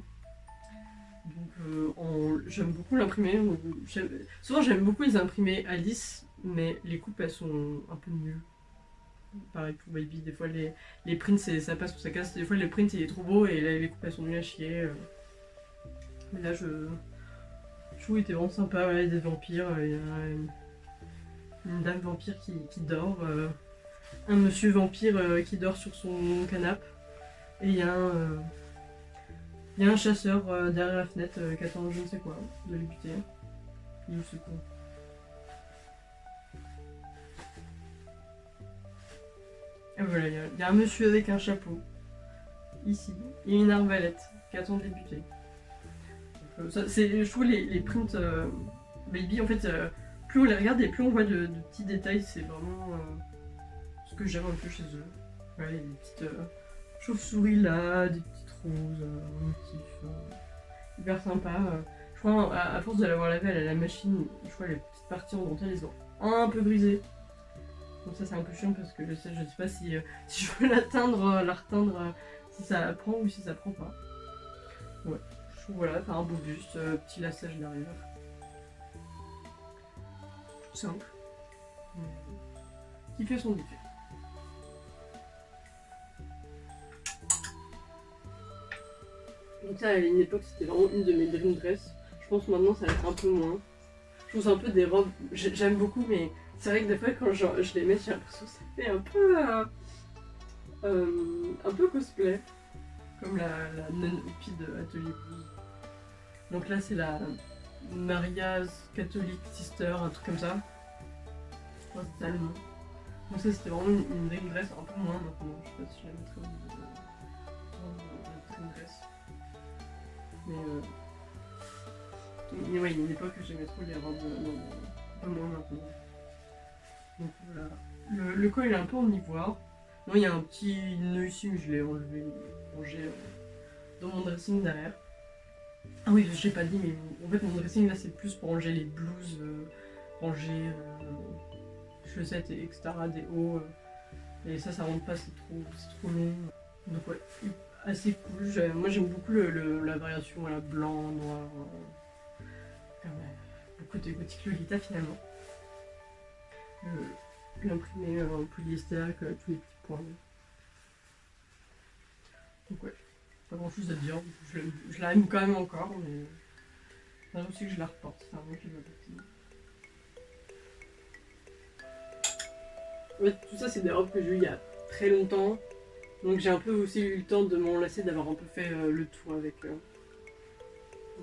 Donc j'aime beaucoup l'imprimer. Souvent j'aime beaucoup les imprimés Alice, mais les coupes elles sont un peu nulles. Pareil pour Baby, des fois les prints ça passe ou ça casse, des fois les prints il est trop beau et là, les coupes elles sont nulles à chier. Mais là je trouve il était vraiment sympa, ouais, il y a des vampires, il y a une dame vampire qui dort, un monsieur vampire qui dort sur son canapé et il y a un chasseur derrière la fenêtre qui attend je ne sais quoi de les buter. Il est où ce con? Et voilà, il y a un monsieur avec un chapeau, ici, et une arbalète qui attend de les buter. Je trouve les prints Baby, en fait, plus on les regarde et plus on voit de petits détails, c'est vraiment ce que j'aime un peu chez eux. Voilà, il y a des petites chauves-souris là, des petites roses, motifs, hyper sympa. Je crois, à force de l'avoir lavé à la machine, je crois les petites parties en dentelle, elles ont un peu brisé. Donc ça c'est un peu chiant parce que je sais pas si je veux la reteindre, si ça prend ou si ça prend pas. Ouais, je trouve voilà, faire un beau buste, petit lassage derrière. Tout simple. Qui fait son effet. Donc ça à une époque c'était vraiment une de mes dream dress. Je pense que maintenant ça va être un peu moins. Je trouve un peu des robes, j'aime beaucoup mais c'est vrai que des fois quand je les mets j'ai l'impression que ça fait un peu cosplay. Comme la nonne Oupi de Atelier Blues. Donc là c'est la Maria's Catholic Sister, un truc comme ça. Je crois que c'est ça le nom. Donc ça c'était vraiment une dream dress un peu moins maintenant. Je sais pas si je la mettrai au niveau de dream dress. Mais ouais, il y a une époque que j'aimais trop les robes, non, un peu moins maintenant. Donc voilà. Le col il est un peu en ivoire. Non, il y a un petit nœud ici, mais je l'ai enlevé, rangé dans mon dressing derrière. Ah oui, je l'ai pas dit, mais en fait mon dressing là c'est plus pour ranger les blouses, ranger chaussettes, etc., des hauts. Et ça rentre pas, c'est trop long. Donc ouais, assez cool. Moi j'aime beaucoup la variation à la blanc, noir. Le côté gothique Lolita finalement. L'imprimé en polyester avec tous les petits points. Donc ouais, pas grand chose à dire. Je l'aime quand même encore, mais c'est aussi que je la reporte. C'est un mot qui m'a porté. Ouais, tout ça c'est des robes que j'ai eues il y a très longtemps. Donc j'ai un peu aussi eu le temps de m'enlacer d'avoir un peu fait le tour avec.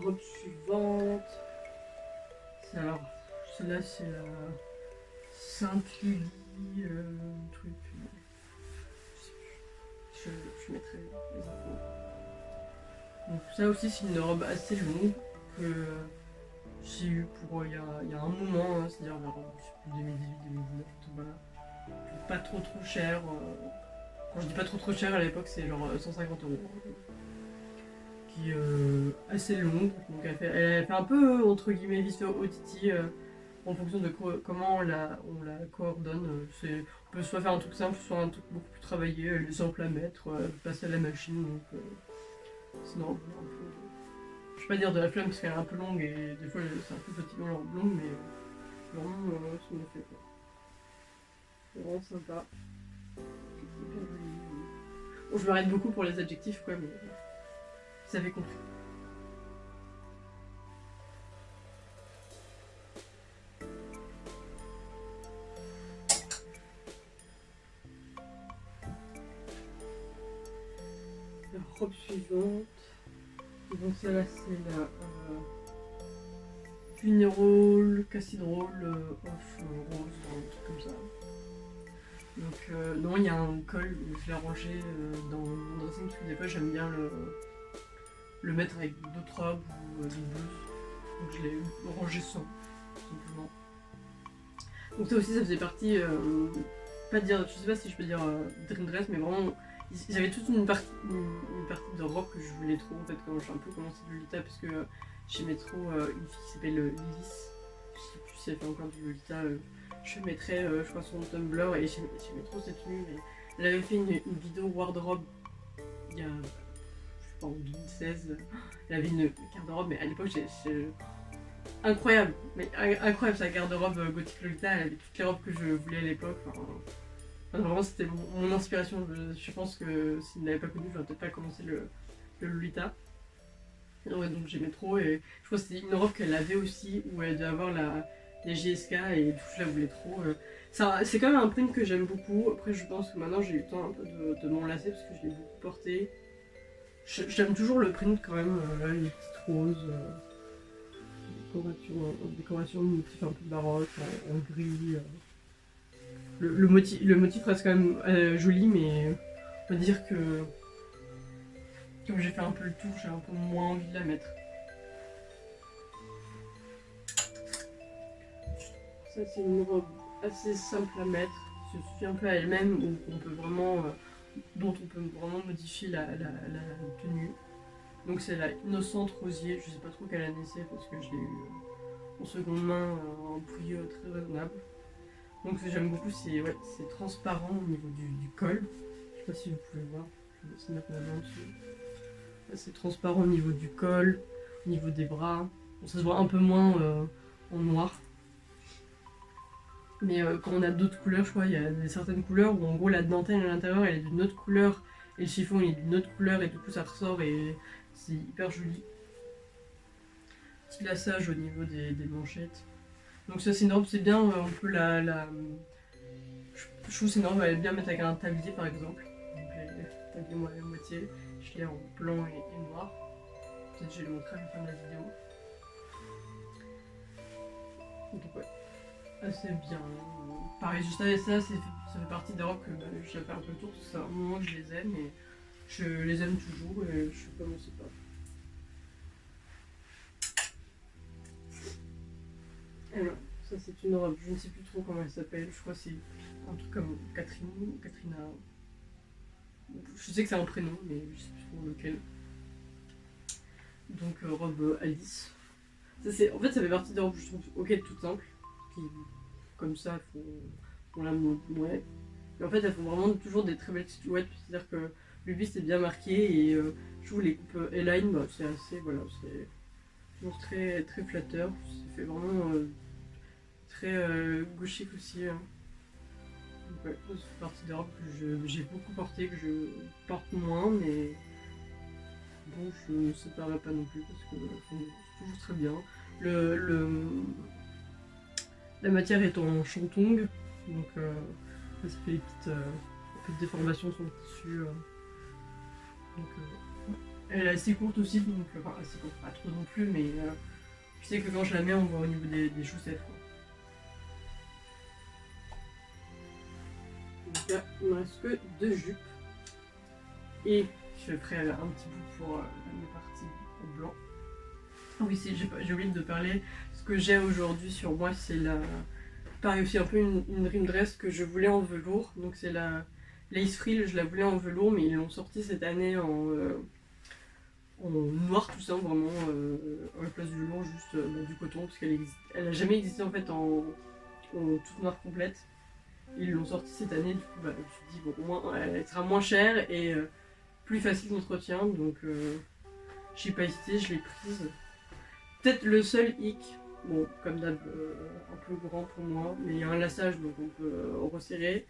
Robe suivante. Alors, celle-là c'est la Sainte-Lily, truc. Je mettrai les infos. Donc ça aussi c'est une robe assez longue que j'ai eu pour il y a un moment, hein, c'est-à-dire vers 2018-2019, voilà. Pas trop cher. Quand je dis pas trop cher à l'époque c'est genre 150 €. Qui est assez longue, donc elle fait un peu entre guillemets vite fait au titi en fonction de comment on la coordonne. On peut soit faire un truc simple, soit un truc beaucoup plus travaillé, les samples à mettre, passer à la machine. Donc sinon, un peu, je vais pas dire de la flemme parce qu'elle est un peu longue et des fois c'est un peu fatigant la robe longue, mais vraiment ça me fait quoi. C'est vraiment sympa. Bon, je m'arrête beaucoup pour les adjectifs quoi, mais vous avez compris. La robe suivante. Donc celle-là c'est la funeral, cassidrol, off rose, un truc comme ça. Donc non, il y a un col, je l'ai rangé dans mon dressing parce que des fois j'aime bien le mettre avec d'autres robes ou des blouses. Donc je l'ai rangé sans, tout simplement. Donc ça aussi ça faisait partie, pas dire, je sais pas si je peux dire dream dress, mais vraiment j'avais toute une partie de robe que je voulais trop en fait quand j'ai un peu commencé Lolita parce que j'aimais trop une fille qui s'appelle Lys. Je sais plus si elle fait encore du Lolita. Je mettrais je crois son Tumblr et j'aimais trop cette tenue. Mais elle avait fait une vidéo wardrobe il y a je sais pas en 2016. Elle avait une garde-robe mais à l'époque j'ai incroyable, mais incroyable sa garde-robe gothique Lolita. Elle avait toutes les robes que je voulais à l'époque. Vraiment c'était mon inspiration. Je pense que s'il ne l'avait pas connue, j'aurais peut-être pas commencé le Lolita. Ouais, donc j'aimais trop et je crois que c'était une robe qu'elle avait aussi où elle devait avoir les JSK et du coup je la voulais trop. C'est quand même un print que j'aime beaucoup. Après je pense que maintenant j'ai eu le temps un peu de m'en lasser parce que je l'ai beaucoup porté. J'aime toujours le print quand même, là les petites roses, décoration de motifs un peu baroque, en gris. Le motif reste quand même joli mais on peut dire que comme j'ai fait un peu le tour, j'ai un peu moins envie de la mettre. Ça c'est une robe assez simple à mettre, qui se suffit un peu à elle-même, dont on peut vraiment modifier la tenue. Donc c'est la Innocente Rosier, je sais pas trop quelle année c'est parce que je l'ai eu en seconde main à un prix très raisonnable. Donc ce que j'aime beaucoup c'est transparent au niveau du col. Je sais pas si vous pouvez voir, je vais essayer de mettre ma main dessus. C'est transparent au niveau du col, au niveau des bras. Bon, ça se voit un peu moins en noir. Mais quand on a d'autres couleurs, je crois, il y a certaines couleurs où en gros la dentelle à l'intérieur elle est d'une autre couleur et le chiffon il est d'une autre couleur et du coup ça ressort et c'est hyper joli. Petit lassage au niveau des manchettes. Donc ça c'est une robe, c'est bien, on peut je trouve que c'est une robe, elle est bien mettre avec un tablier par exemple. Donc tablier moitié, je l'ai en blanc et noir. Peut-être je vais le montrer à la fin de la vidéo. Donc ouais, assez bien. Pareil, juste avec ça, ça fait partie des robes que j'ai fait un peu le tour parce que c'est un moment que je les aime et je les aime toujours et je sais pas, moi c'est pas. Alors, ça c'est une robe, je ne sais plus trop comment elle s'appelle, je crois que c'est un truc comme Catherine ou Katrina. Je sais que c'est un prénom, mais je sais plus trop lequel. Donc robe Alice. En fait ça fait partie des robes, je trouve, ok, toutes simples, qui comme ça font la mode, ouais. Mais en fait elles font vraiment toujours des très belles silhouettes, c'est-à-dire que le buste est bien marqué et je trouve les coupes A-line, bah, c'est assez, voilà, c'est toujours très, très flatteur, ça fait vraiment très gauchique aussi. Hein. Donc ouais, ça fait partie des robes que j'ai beaucoup porté, que je porte moins, mais bon, je ne séparerai pas non plus parce que c'est toujours très bien. La matière est en shantung, donc ça fait des petites déformations sur le tissu. Donc, elle est assez courte aussi, donc enfin assez courte, pas trop non plus, mais je sais que quand je la mets, on voit au niveau des chaussettes. Quoi. Donc là, il me reste que 2 jupes. Et je ferai un petit bout pour la partie en blanc. Ah oui, j'ai oublié de parler. Ce que j'ai aujourd'hui sur moi, c'est pareil aussi un peu une dream dress que je voulais en velours. Donc c'est la Lace Frill, je la voulais en velours, mais ils l'ont sortie cette année en noir tout simple, vraiment à la place du velours, juste du coton, parce elle a jamais existé en fait en toute noire complète. Ils l'ont sortie cette année, du coup bah, je me suis dit bon au moins elle sera moins chère et plus facile d'entretien, donc j'ai pas hésité, je l'ai prise. Peut-être le seul hic, bon comme d'hab un peu grand pour moi, mais il y a un lassage donc on peut resserrer,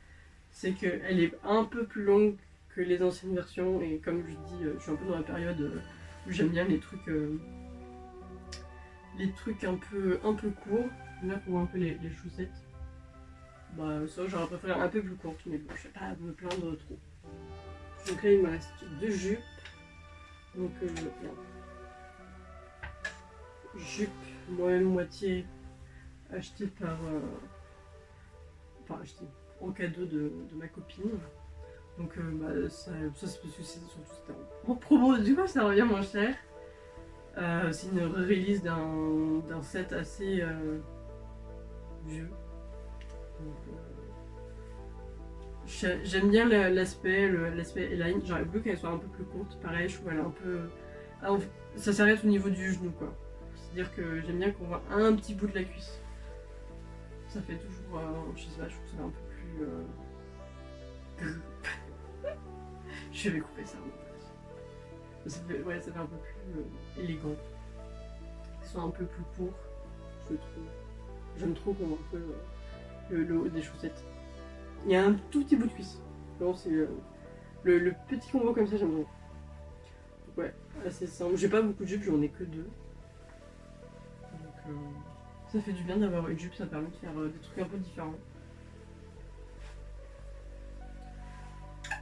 c'est qu'elle est un peu plus longue que les anciennes versions et comme je dis, je suis un peu dans la période où j'aime bien les trucs un peu courts. Là pour voir un peu les chaussettes. Bah ça j'aurais préféré un peu plus courte, mais bon je vais pas me plaindre trop. Donc là il me reste 2 jupes. Donc jupe moi-même moitié achetée par enfin achetée en cadeau de ma copine. Donc bah, ça c'est parce que c'était en promo, du coup ça revient moins cher. C'est une release d'un set assez vieux. J'aime bien l'aspect Elaine. J'aurais voulu qu'elle soit un peu plus courte. Pareil, je trouve elle est un peu. Ah, ça s'arrête au niveau du genou, quoi. C'est-à-dire que j'aime bien qu'on voit un petit bout de la cuisse. Ça fait toujours. Je sais pas, je trouve que ça fait un peu plus. Je vais couper ça. Ça fait un peu plus élégant. Ils sont un peu plus courts, je trouve. J'aime trop qu'on voit un peu le haut des chaussettes. Il y a un tout petit bout de cuisse. Non, c'est le petit combo comme ça, j'aime bien. Donc ouais, assez simple. J'ai pas beaucoup de jupes, j'en ai que 2. Donc ça fait du bien d'avoir une jupe, ça permet de faire des trucs un peu différents.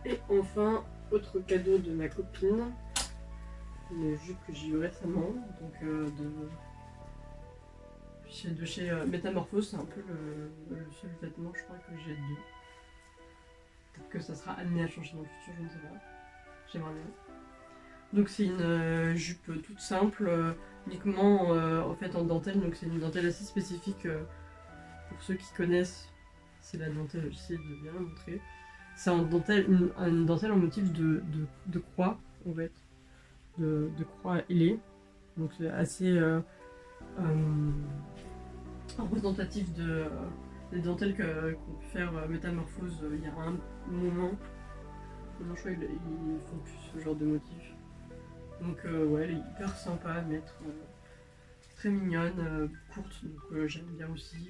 Et enfin, autre cadeau de ma copine, une jupe que j'ai eue récemment, donc de chez Métamorphose, c'est un peu le seul vêtement, je crois, que j'ai 2. Peut-être que ça sera amené à changer dans le futur, je ne sais pas. J'aimerais bien. Donc c'est une jupe toute simple, uniquement en fait en dentelle, donc c'est une dentelle assez spécifique pour ceux qui connaissent. C'est la dentelle, j'essaie de bien la montrer. C'est en dentelle, une dentelle en motif de croix, en fait, de croix ailée. Donc c'est assez représentatif des dentelles qu'ont pu faire Métamorphose il y a un moment. Maintenant je crois qu'ils font plus ce genre de motif. Donc ouais, elle est hyper sympa à mettre, très mignonne, courte, donc j'aime bien aussi.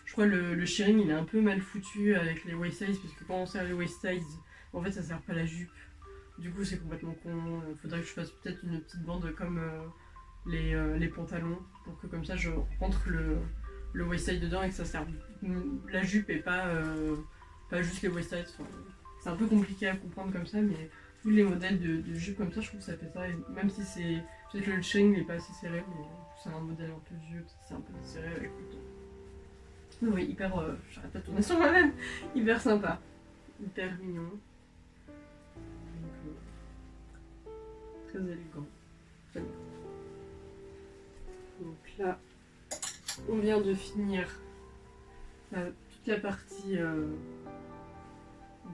Je crois le shearing il est un peu mal foutu avec les waist size, parce que quand on serre les waist size, en fait ça sert pas la jupe. Du coup c'est complètement con, faudrait que je fasse peut-être une petite bande comme les pantalons, pour que comme ça je rentre le waist size dedans et que ça serve la jupe et pas juste les waist size. Enfin, c'est un peu compliqué à comprendre comme ça, mais tous les modèles de jupes comme ça, je trouve que ça fait ça. Et même si c'est. Peut-être que le string n'est pas assez serré, mais c'est un modèle un peu vieux, c'est un peu serré avec le temps. Mais oui, hyper. J'arrête pas de tourner sur moi-même. Hyper sympa. Hyper mignon. Donc, très élégant. Très bien. Donc là, On vient de finir toute la partie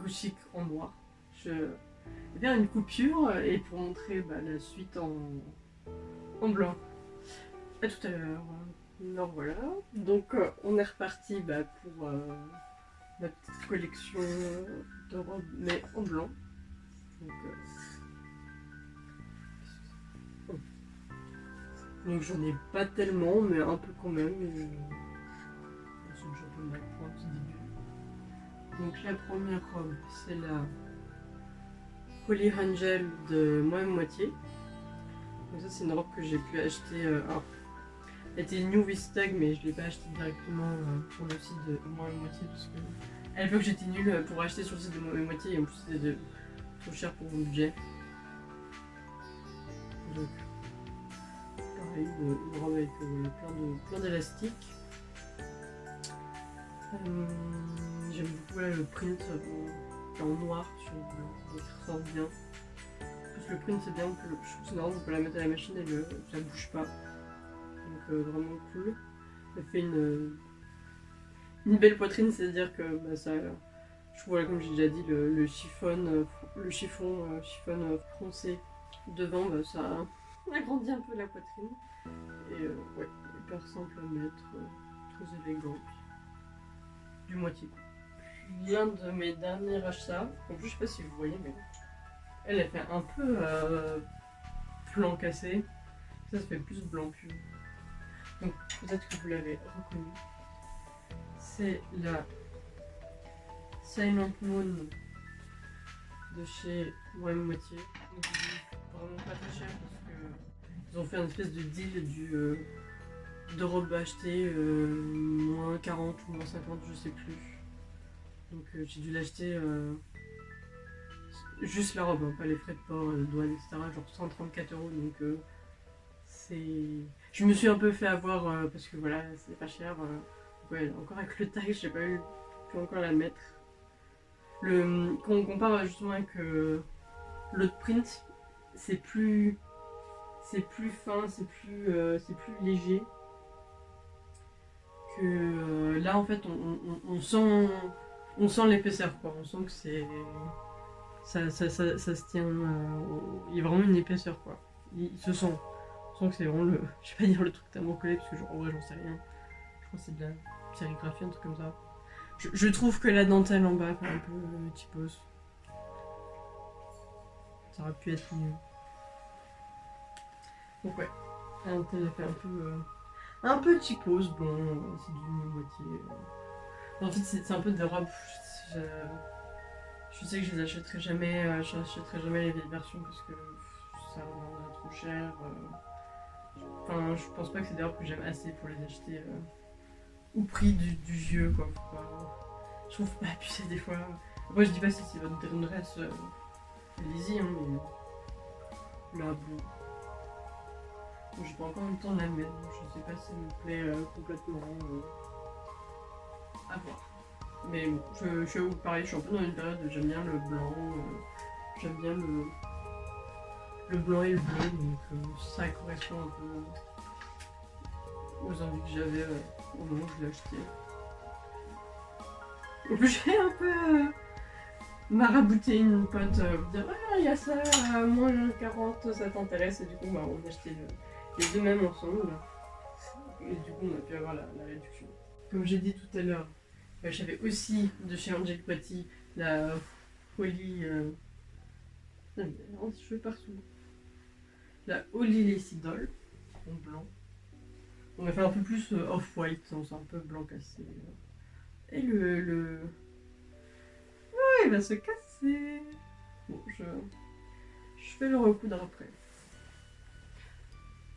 gothique en noir. Je vais faire une coupure et pour montrer la suite en blanc. À tout à l'heure. Alors voilà. Donc on est reparti pour ma petite collection de robes, mais en blanc. Donc j'en ai pas tellement, mais un peu quand même. C'est déjà pas mal pour un petit début. Donc la première robe, c'est la Holy Angel de Moi et Moitié. Donc ça c'est une robe que j'ai pu acheter. Elle était New Vistag, mais je l'ai pas acheté directement sur le site de Moi et Moitié parce que à l'époque j'étais nulle pour acheter sur le site de Moi et Moitié et en plus c'était trop cher pour mon budget. Donc pareil, une robe avec plein d'élastiques. J'aime beaucoup le print en noir sur le blanc, donc ça ressort bien. En plus le print c'est bien, je trouve que c'est marrant, on peut la mettre à la machine et ça bouge pas. Donc vraiment cool. Elle fait une belle poitrine, c'est-à-dire que ça, je trouve comme j'ai déjà dit, le chiffon froncé devant, ça agrandit un peu la poitrine. Et ouais, hyper simple à mettre, très élégante. Du moitié coup. Puis l'un de mes derniers achats, en plus je sais pas si vous voyez, mais elle fait un peu blanc cassé. Ça fait plus blanc pur. Donc peut-être que vous l'avez reconnu. C'est la Silent Moon de chez Moi Moitié. Vraiment pas très cher parce que ils ont fait une espèce de deal de robes achetées moins 40 ou moins 50, je sais plus. Donc j'ai dû l'acheter juste la robe, hein, pas les frais de port, douane, etc. Genre 134 €. Donc c'est. Je me suis un peu fait avoir parce que voilà, c'est pas cher. Ouais, encore avec le tag, j'ai pas pu encore la mettre. Quand on compare justement avec l'autre print, c'est plus fin, c'est plus léger que là en fait on sent l'épaisseur quoi, on sent que c'est ça se tient, il y a vraiment une épaisseur quoi, il se sent, on sent que c'est vraiment je vais pas dire le truc tellement collé parce que en vrai j'en sais rien, je crois que c'est de la sérigraphie, un truc comme ça. Je trouve que la dentelle en bas fait un peu typos. Ça aurait pu être mieux. Donc ouais, la dentelle fait un peu cheapos, bon, c'est du moitié. En fait, c'est un peu des robes. Je sais que je les achèterai jamais, j'achèterai jamais les vieilles versions parce que ça reviendrait trop cher. Enfin, je pense pas que c'est des robes que j'aime assez pour les acheter au prix du vieux, quoi. Je trouve pas abusé des fois. Après, je dis pas si c'est votre dream dress, allez-y, hein, mais là, bon. J'ai pas encore eu le temps de la mettre, donc je sais pas si elle me plaît complètement. À voir. Mais bon, je suis pareil, je suis un peu dans une période où j'aime bien le blanc, j'aime bien le blanc et le bleu, donc ça correspond un peu aux envies que j'avais au moment où je l'ai acheté. En plus, j'ai un peu marabouté une pote pour dire ah, il y a ça, moins 40, ça t'intéresse, et du coup, on a acheté les deux mêmes ensemble. Et du coup, on a pu avoir la réduction. Comme j'ai dit tout à l'heure, j'avais aussi de chez Angel Patty la Holy. Non, mais il y a des cheveux partout. La Holy Lacy Doll en blanc. On va faire un peu plus off-white, c'est un peu blanc cassé. Et le. Ouais, il va se casser. Bon, je fais le recoudre après.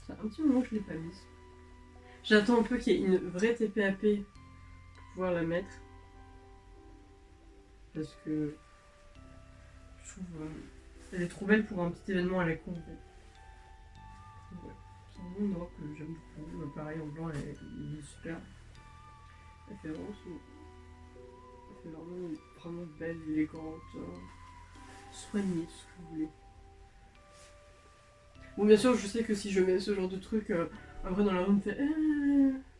C'est un petit moment que je l'ai pas mise. J'attends un peu qu'il y ait une vraie TPAP pour pouvoir la mettre. Parce que je trouve elle est trop belle pour un petit événement à la con. Ouais. C'est vraiment une robe que j'aime beaucoup. Pareil en blanc, elle est super. Elle fait vraiment belle, élégante, soignée, tout ce que vous voulez. Bon, bien sûr, je sais que si je mets ce genre de truc, après dans la rue, on me fait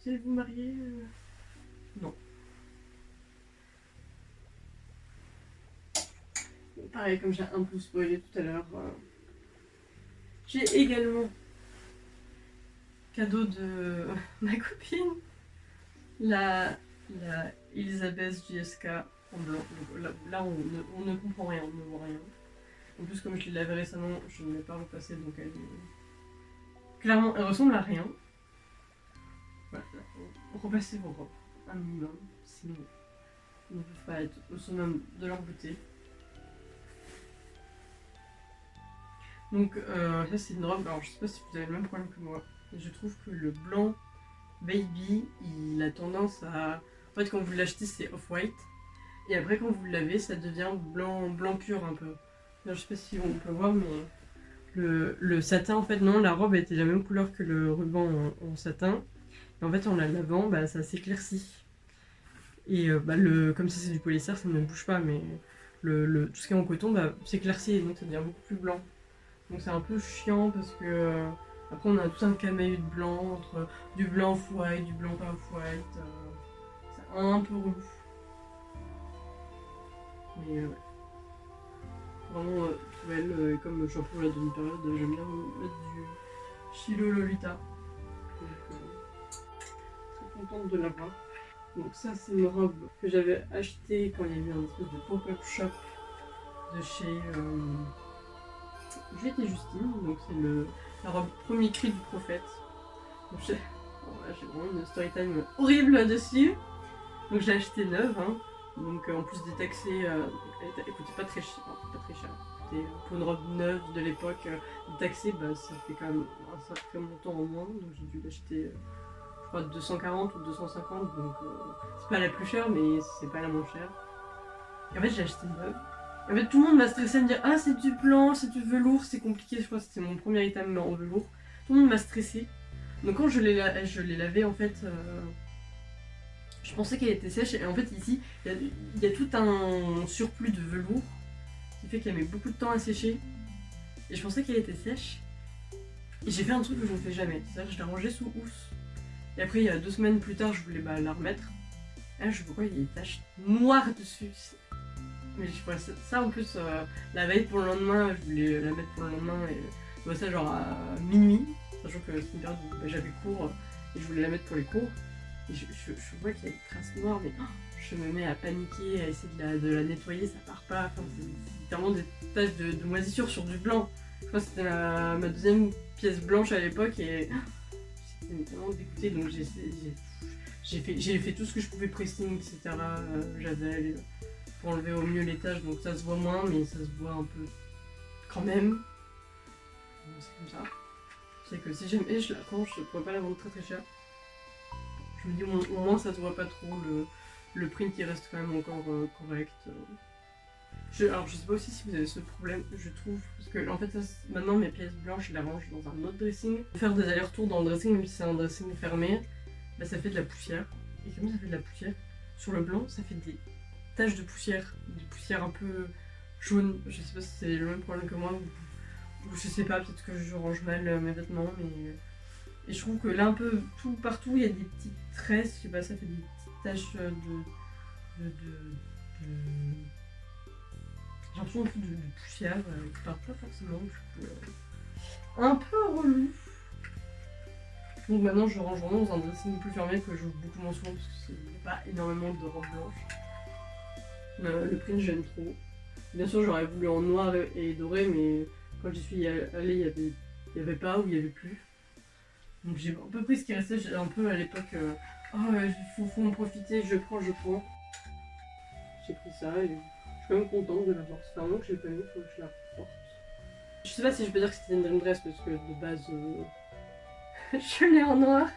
vous allez vous marier Non. Pareil, comme j'ai un peu spoilé tout à l'heure, j'ai également cadeau de ma copine, la Elisabeth JSK Andor. Là, on ne comprend rien, on ne voit rien. En plus, comme je l'ai lavé récemment, je ne l'ai pas repassée, donc elle est... Clairement, elle ressemble à rien. Voilà, repassez vos robes, un minimum, sinon ils ne peuvent pas être au summum de leur beauté. Donc ça c'est une robe, alors je sais pas si vous avez le même problème que moi, mais je trouve que le blanc baby, il a tendance à... En fait quand vous l'achetez c'est off-white, et après quand vous le lavez ça devient blanc pur un peu. Alors, je sais pas si on peut voir, mais le satin en fait, non, la robe était la même couleur que le ruban en satin, et en fait en la lavant, bah, ça s'éclaircit. Et comme ça c'est du polyester, ça ne bouge pas, mais tout ce qui est en coton bah, s'éclaircit, donc ça devient beaucoup plus blanc. Donc c'est un peu chiant parce que après on a tout un camailleux de blanc entre du blanc off-white, du blanc pas off-white. C'est un peu relou. Mais ouais. Vraiment tout belle. Comme je suis un peu là d'une période, j'aime bien mettre du Chilo Lolita. Donc très contente de l'avoir. Donc ça c'est une robe que j'avais achetée quand il y a eu un espèce de pop-up shop de chez Juliette et Justine. Donc c'est la robe premier cri du prophète. Donc j'ai vraiment une story time horrible dessus. Donc j'ai acheté neuve. Hein. Donc en plus détaxée, elle coûtait pas très cher. Pas très cher. Pour une robe neuve de l'époque, détaxée, bah, ça fait quand même un sacré montant en moins. Donc j'ai dû l'acheter, je crois, 240 ou 250. Donc c'est pas la plus chère, mais c'est pas la moins chère. Et en fait j'ai acheté neuve. En fait, tout le monde m'a stressé à me dire ah c'est du blanc, c'est du velours, c'est compliqué. Je crois que c'était mon premier item en velours. Tout le monde m'a stressé. Donc quand je l'ai lavée en fait, je pensais qu'elle était sèche. Et en fait ici, il y a tout un surplus de velours qui fait qu'elle met beaucoup de temps à sécher. Et je pensais qu'elle était sèche. Et j'ai fait un truc que je ne fais jamais. C'est-à-dire que je l'ai rangée sous housse. Et après, il y a 2 semaines plus tard, je voulais la remettre. Et là, je sais pourquoi il y a des taches noires dessus. Mais je vois ça en plus, la veille pour le lendemain, je voulais la mettre pour le lendemain et je vois ça genre à minuit, sachant que c'est une période où j'avais cours et je voulais la mettre pour les cours. Et je vois qu'il y a des traces noires, mais je me mets à paniquer, à essayer de la nettoyer, ça part pas. Enfin, c'est vraiment des taches de moisissure sur du blanc. Je crois que c'était ma deuxième pièce blanche à l'époque et j'étais tellement dégoûtée, donc j'ai fait tout ce que je pouvais, pressing, etc. Javel. Pour enlever au mieux les taches, donc ça se voit moins, mais ça se voit un peu quand même. C'est comme ça. C'est que si jamais je la range, je pourrais pas la vendre très très cher. Je me dis au moins ça se voit pas trop, le print qui reste quand même encore correct. Alors je sais pas aussi si vous avez ce problème, je trouve, parce que en fait maintenant mes pièces blanches je les range dans un autre dressing. Faire des allers-retours dans le dressing, même si c'est un dressing fermé, bah, ça fait de la poussière. Et comme ça fait de la poussière, sur le blanc ça fait des taches de poussière un peu jaune. Je sais pas si c'est le même problème que moi ou je sais pas, peut-être que je range mal mes vêtements, mais et je trouve que là un peu tout partout il y a des petites tresses, je sais pas, ça fait des petites taches de j'ai l'impression de poussière qui partent pas forcément, un peu relou. Donc maintenant je range vraiment dans un dressing plus fermé que j'ouvre beaucoup moins souvent parce qu'il n'y a pas énormément de robes blanches. Le print j'aime trop. Bien sûr j'aurais voulu en noir et doré, mais quand j'y suis allée il y avait pas ou il y avait plus. Donc j'ai un peu pris ce qui restait, j'ai un peu à l'époque faut en profiter, je prends. J'ai pris ça et je suis quand même contente de l'avoir. C'est un nom que j'ai pas mis, faut que je la porte. Je sais pas si je peux dire que c'était une dream dress parce que de base je l'ai en noir,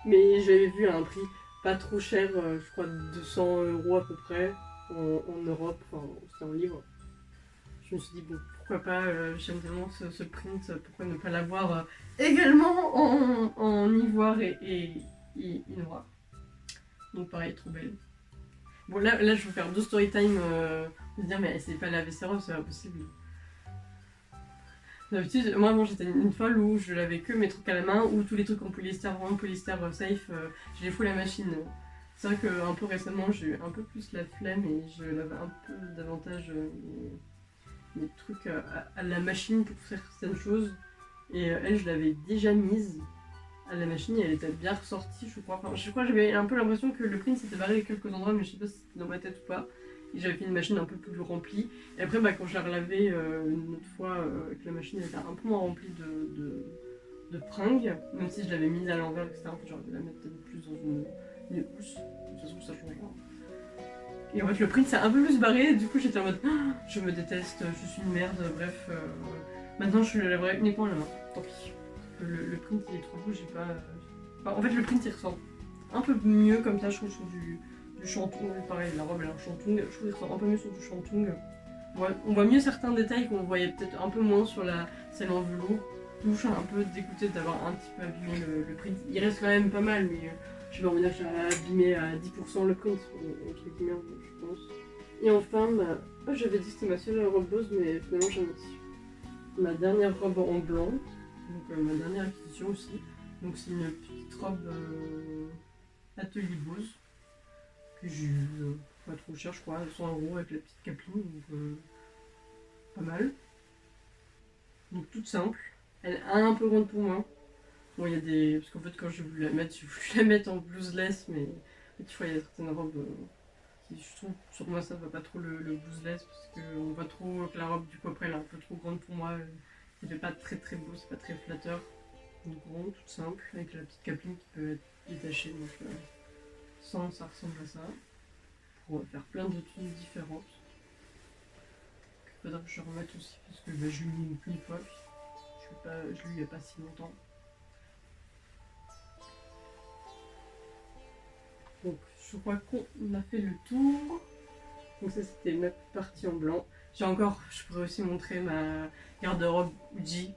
mais j'avais vu à un prix pas trop cher, je crois 200 € à peu près. En Europe, enfin c'était en livre. Je me suis dit bon pourquoi pas, j'aime tellement ce print, pourquoi ne pas l'avoir également en ivoire et noir. Donc pareil, trop belle. Bon là je vais faire 2 story time, me dire mais c'est pas laver ses robes, c'est pas possible. D'habitude, moi avant j'étais une folle où je lavais que mes trucs à la main ou tous les trucs en polyester, vraiment polyester safe, je les fous à la machine. C'est vrai qu'un peu récemment j'ai eu un peu plus la flemme et je lave un peu davantage mes trucs à la machine pour faire certaines choses. Et elle, je l'avais déjà mise à la machine et elle était bien ressortie, je crois. Enfin, je crois que j'avais un peu l'impression que le print s'était barré à quelques endroits, mais je sais pas si c'était dans ma tête ou pas. Et j'avais fait une machine un peu plus remplie. Et après, quand je l'ai relavée une autre fois, que la machine était un peu moins remplie de pringues, même si je l'avais mise à l'envers, etc. En fait, j'aurais dû la mettre peut-être plus dans une housse. De toute façon, ça change rien. Et en fait, le print s'est un peu plus barré. Du coup, j'étais en mode ah, je me déteste, je suis une merde. Bref, maintenant je le laverai uniquement à la main. Tant pis. Le print il est trop beau, j'ai pas. Enfin, en fait, le print il ressort un peu mieux comme ça, je trouve, sur du shantung. Pareil, la robe elle a un shantung. Je trouve qu'il ressort un peu mieux sur du shantung. On voit mieux certains détails qu'on voyait peut-être un peu moins sur celle en velours. D'où je suis un peu dégoûtée d'avoir un petit peu abîmé le print. Il reste quand même pas mal, mais je vais envie d'acheter abîmé à 10% le print, entre guillemets, je pense. Et enfin, j'avais dit que c'était ma seule robe rose, mais finalement j'ai menti. Ma dernière robe en blanc, donc ma dernière acquisition aussi. Donc c'est une petite robe atelier Bose que j'ai eu pas trop cher, je crois, 100 € avec la petite capeline, donc pas mal. Donc toute simple. Elle est un peu grande pour moi. Bon, il y a des. Parce qu'en fait, quand j'ai voulu la mettre, j'ai voulu la mettre en blouseless, mais en fait, il y a certaines robes qui, je trouve, sur moi, ça va pas trop le blouseless, parce qu'on voit trop que la robe, du coup, après, elle est un peu trop grande pour moi. Ça fait pas très très beau, c'est pas très flatteur. Donc, vraiment, toute simple, avec la petite capeline qui peut être détachée. Donc, sans, ça ressemble à ça. Pour faire plein de tenues différentes. Il faudra que je remette aussi, parce que je l'ai mis une fois. Je l'ai eu il y a pas si longtemps. Donc je crois qu'on a fait le tour. Donc ça c'était ma partie en blanc. Je pourrais aussi montrer ma garde-robe hoodie.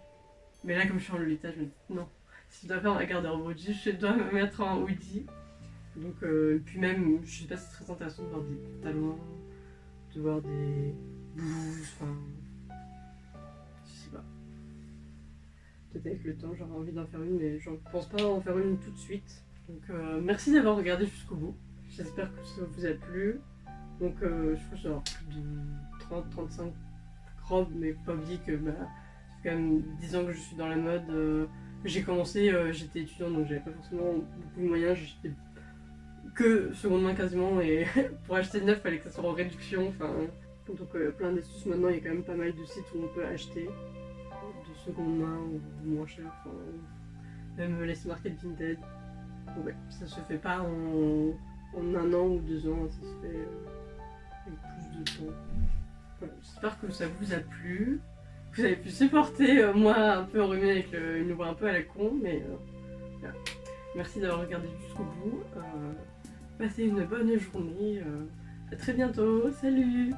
Mais là comme je suis en Lolita, je me dis non. Si je dois faire ma garde-robe hoodie, je dois me mettre en hoodie. Donc puis même, je sais pas si c'est très intéressant de voir des pantalons, de voir des blouses, enfin... Je sais pas. Peut-être avec le temps j'aurais envie d'en faire une, mais je pense pas en faire une tout de suite. Donc merci d'avoir regardé jusqu'au bout. J'espère que ça vous a plu. Donc je crois que j'ai plus de 30-35 robes, mais faut pas oublier que ça fait quand même 10 ans que je suis dans la mode. J'ai commencé, j'étais étudiante donc j'avais pas forcément beaucoup de moyens, j'achetais que seconde main quasiment et pour acheter neuf il fallait que ça soit en réduction. Enfin, donc plein d'astuces maintenant, il y a quand même pas mal de sites où on peut acheter de seconde main ou moins cher. Enfin, même les market Vinted. Ouais, ça se fait pas en 1 an ou 2 ans, ça se fait avec plus de temps. Voilà, j'espère que ça vous a plu. Vous avez pu supporter moi un peu enrhumée avec une voix un peu à la con, mais voilà. Merci d'avoir regardé jusqu'au bout. Passez une bonne journée. À très bientôt. Salut!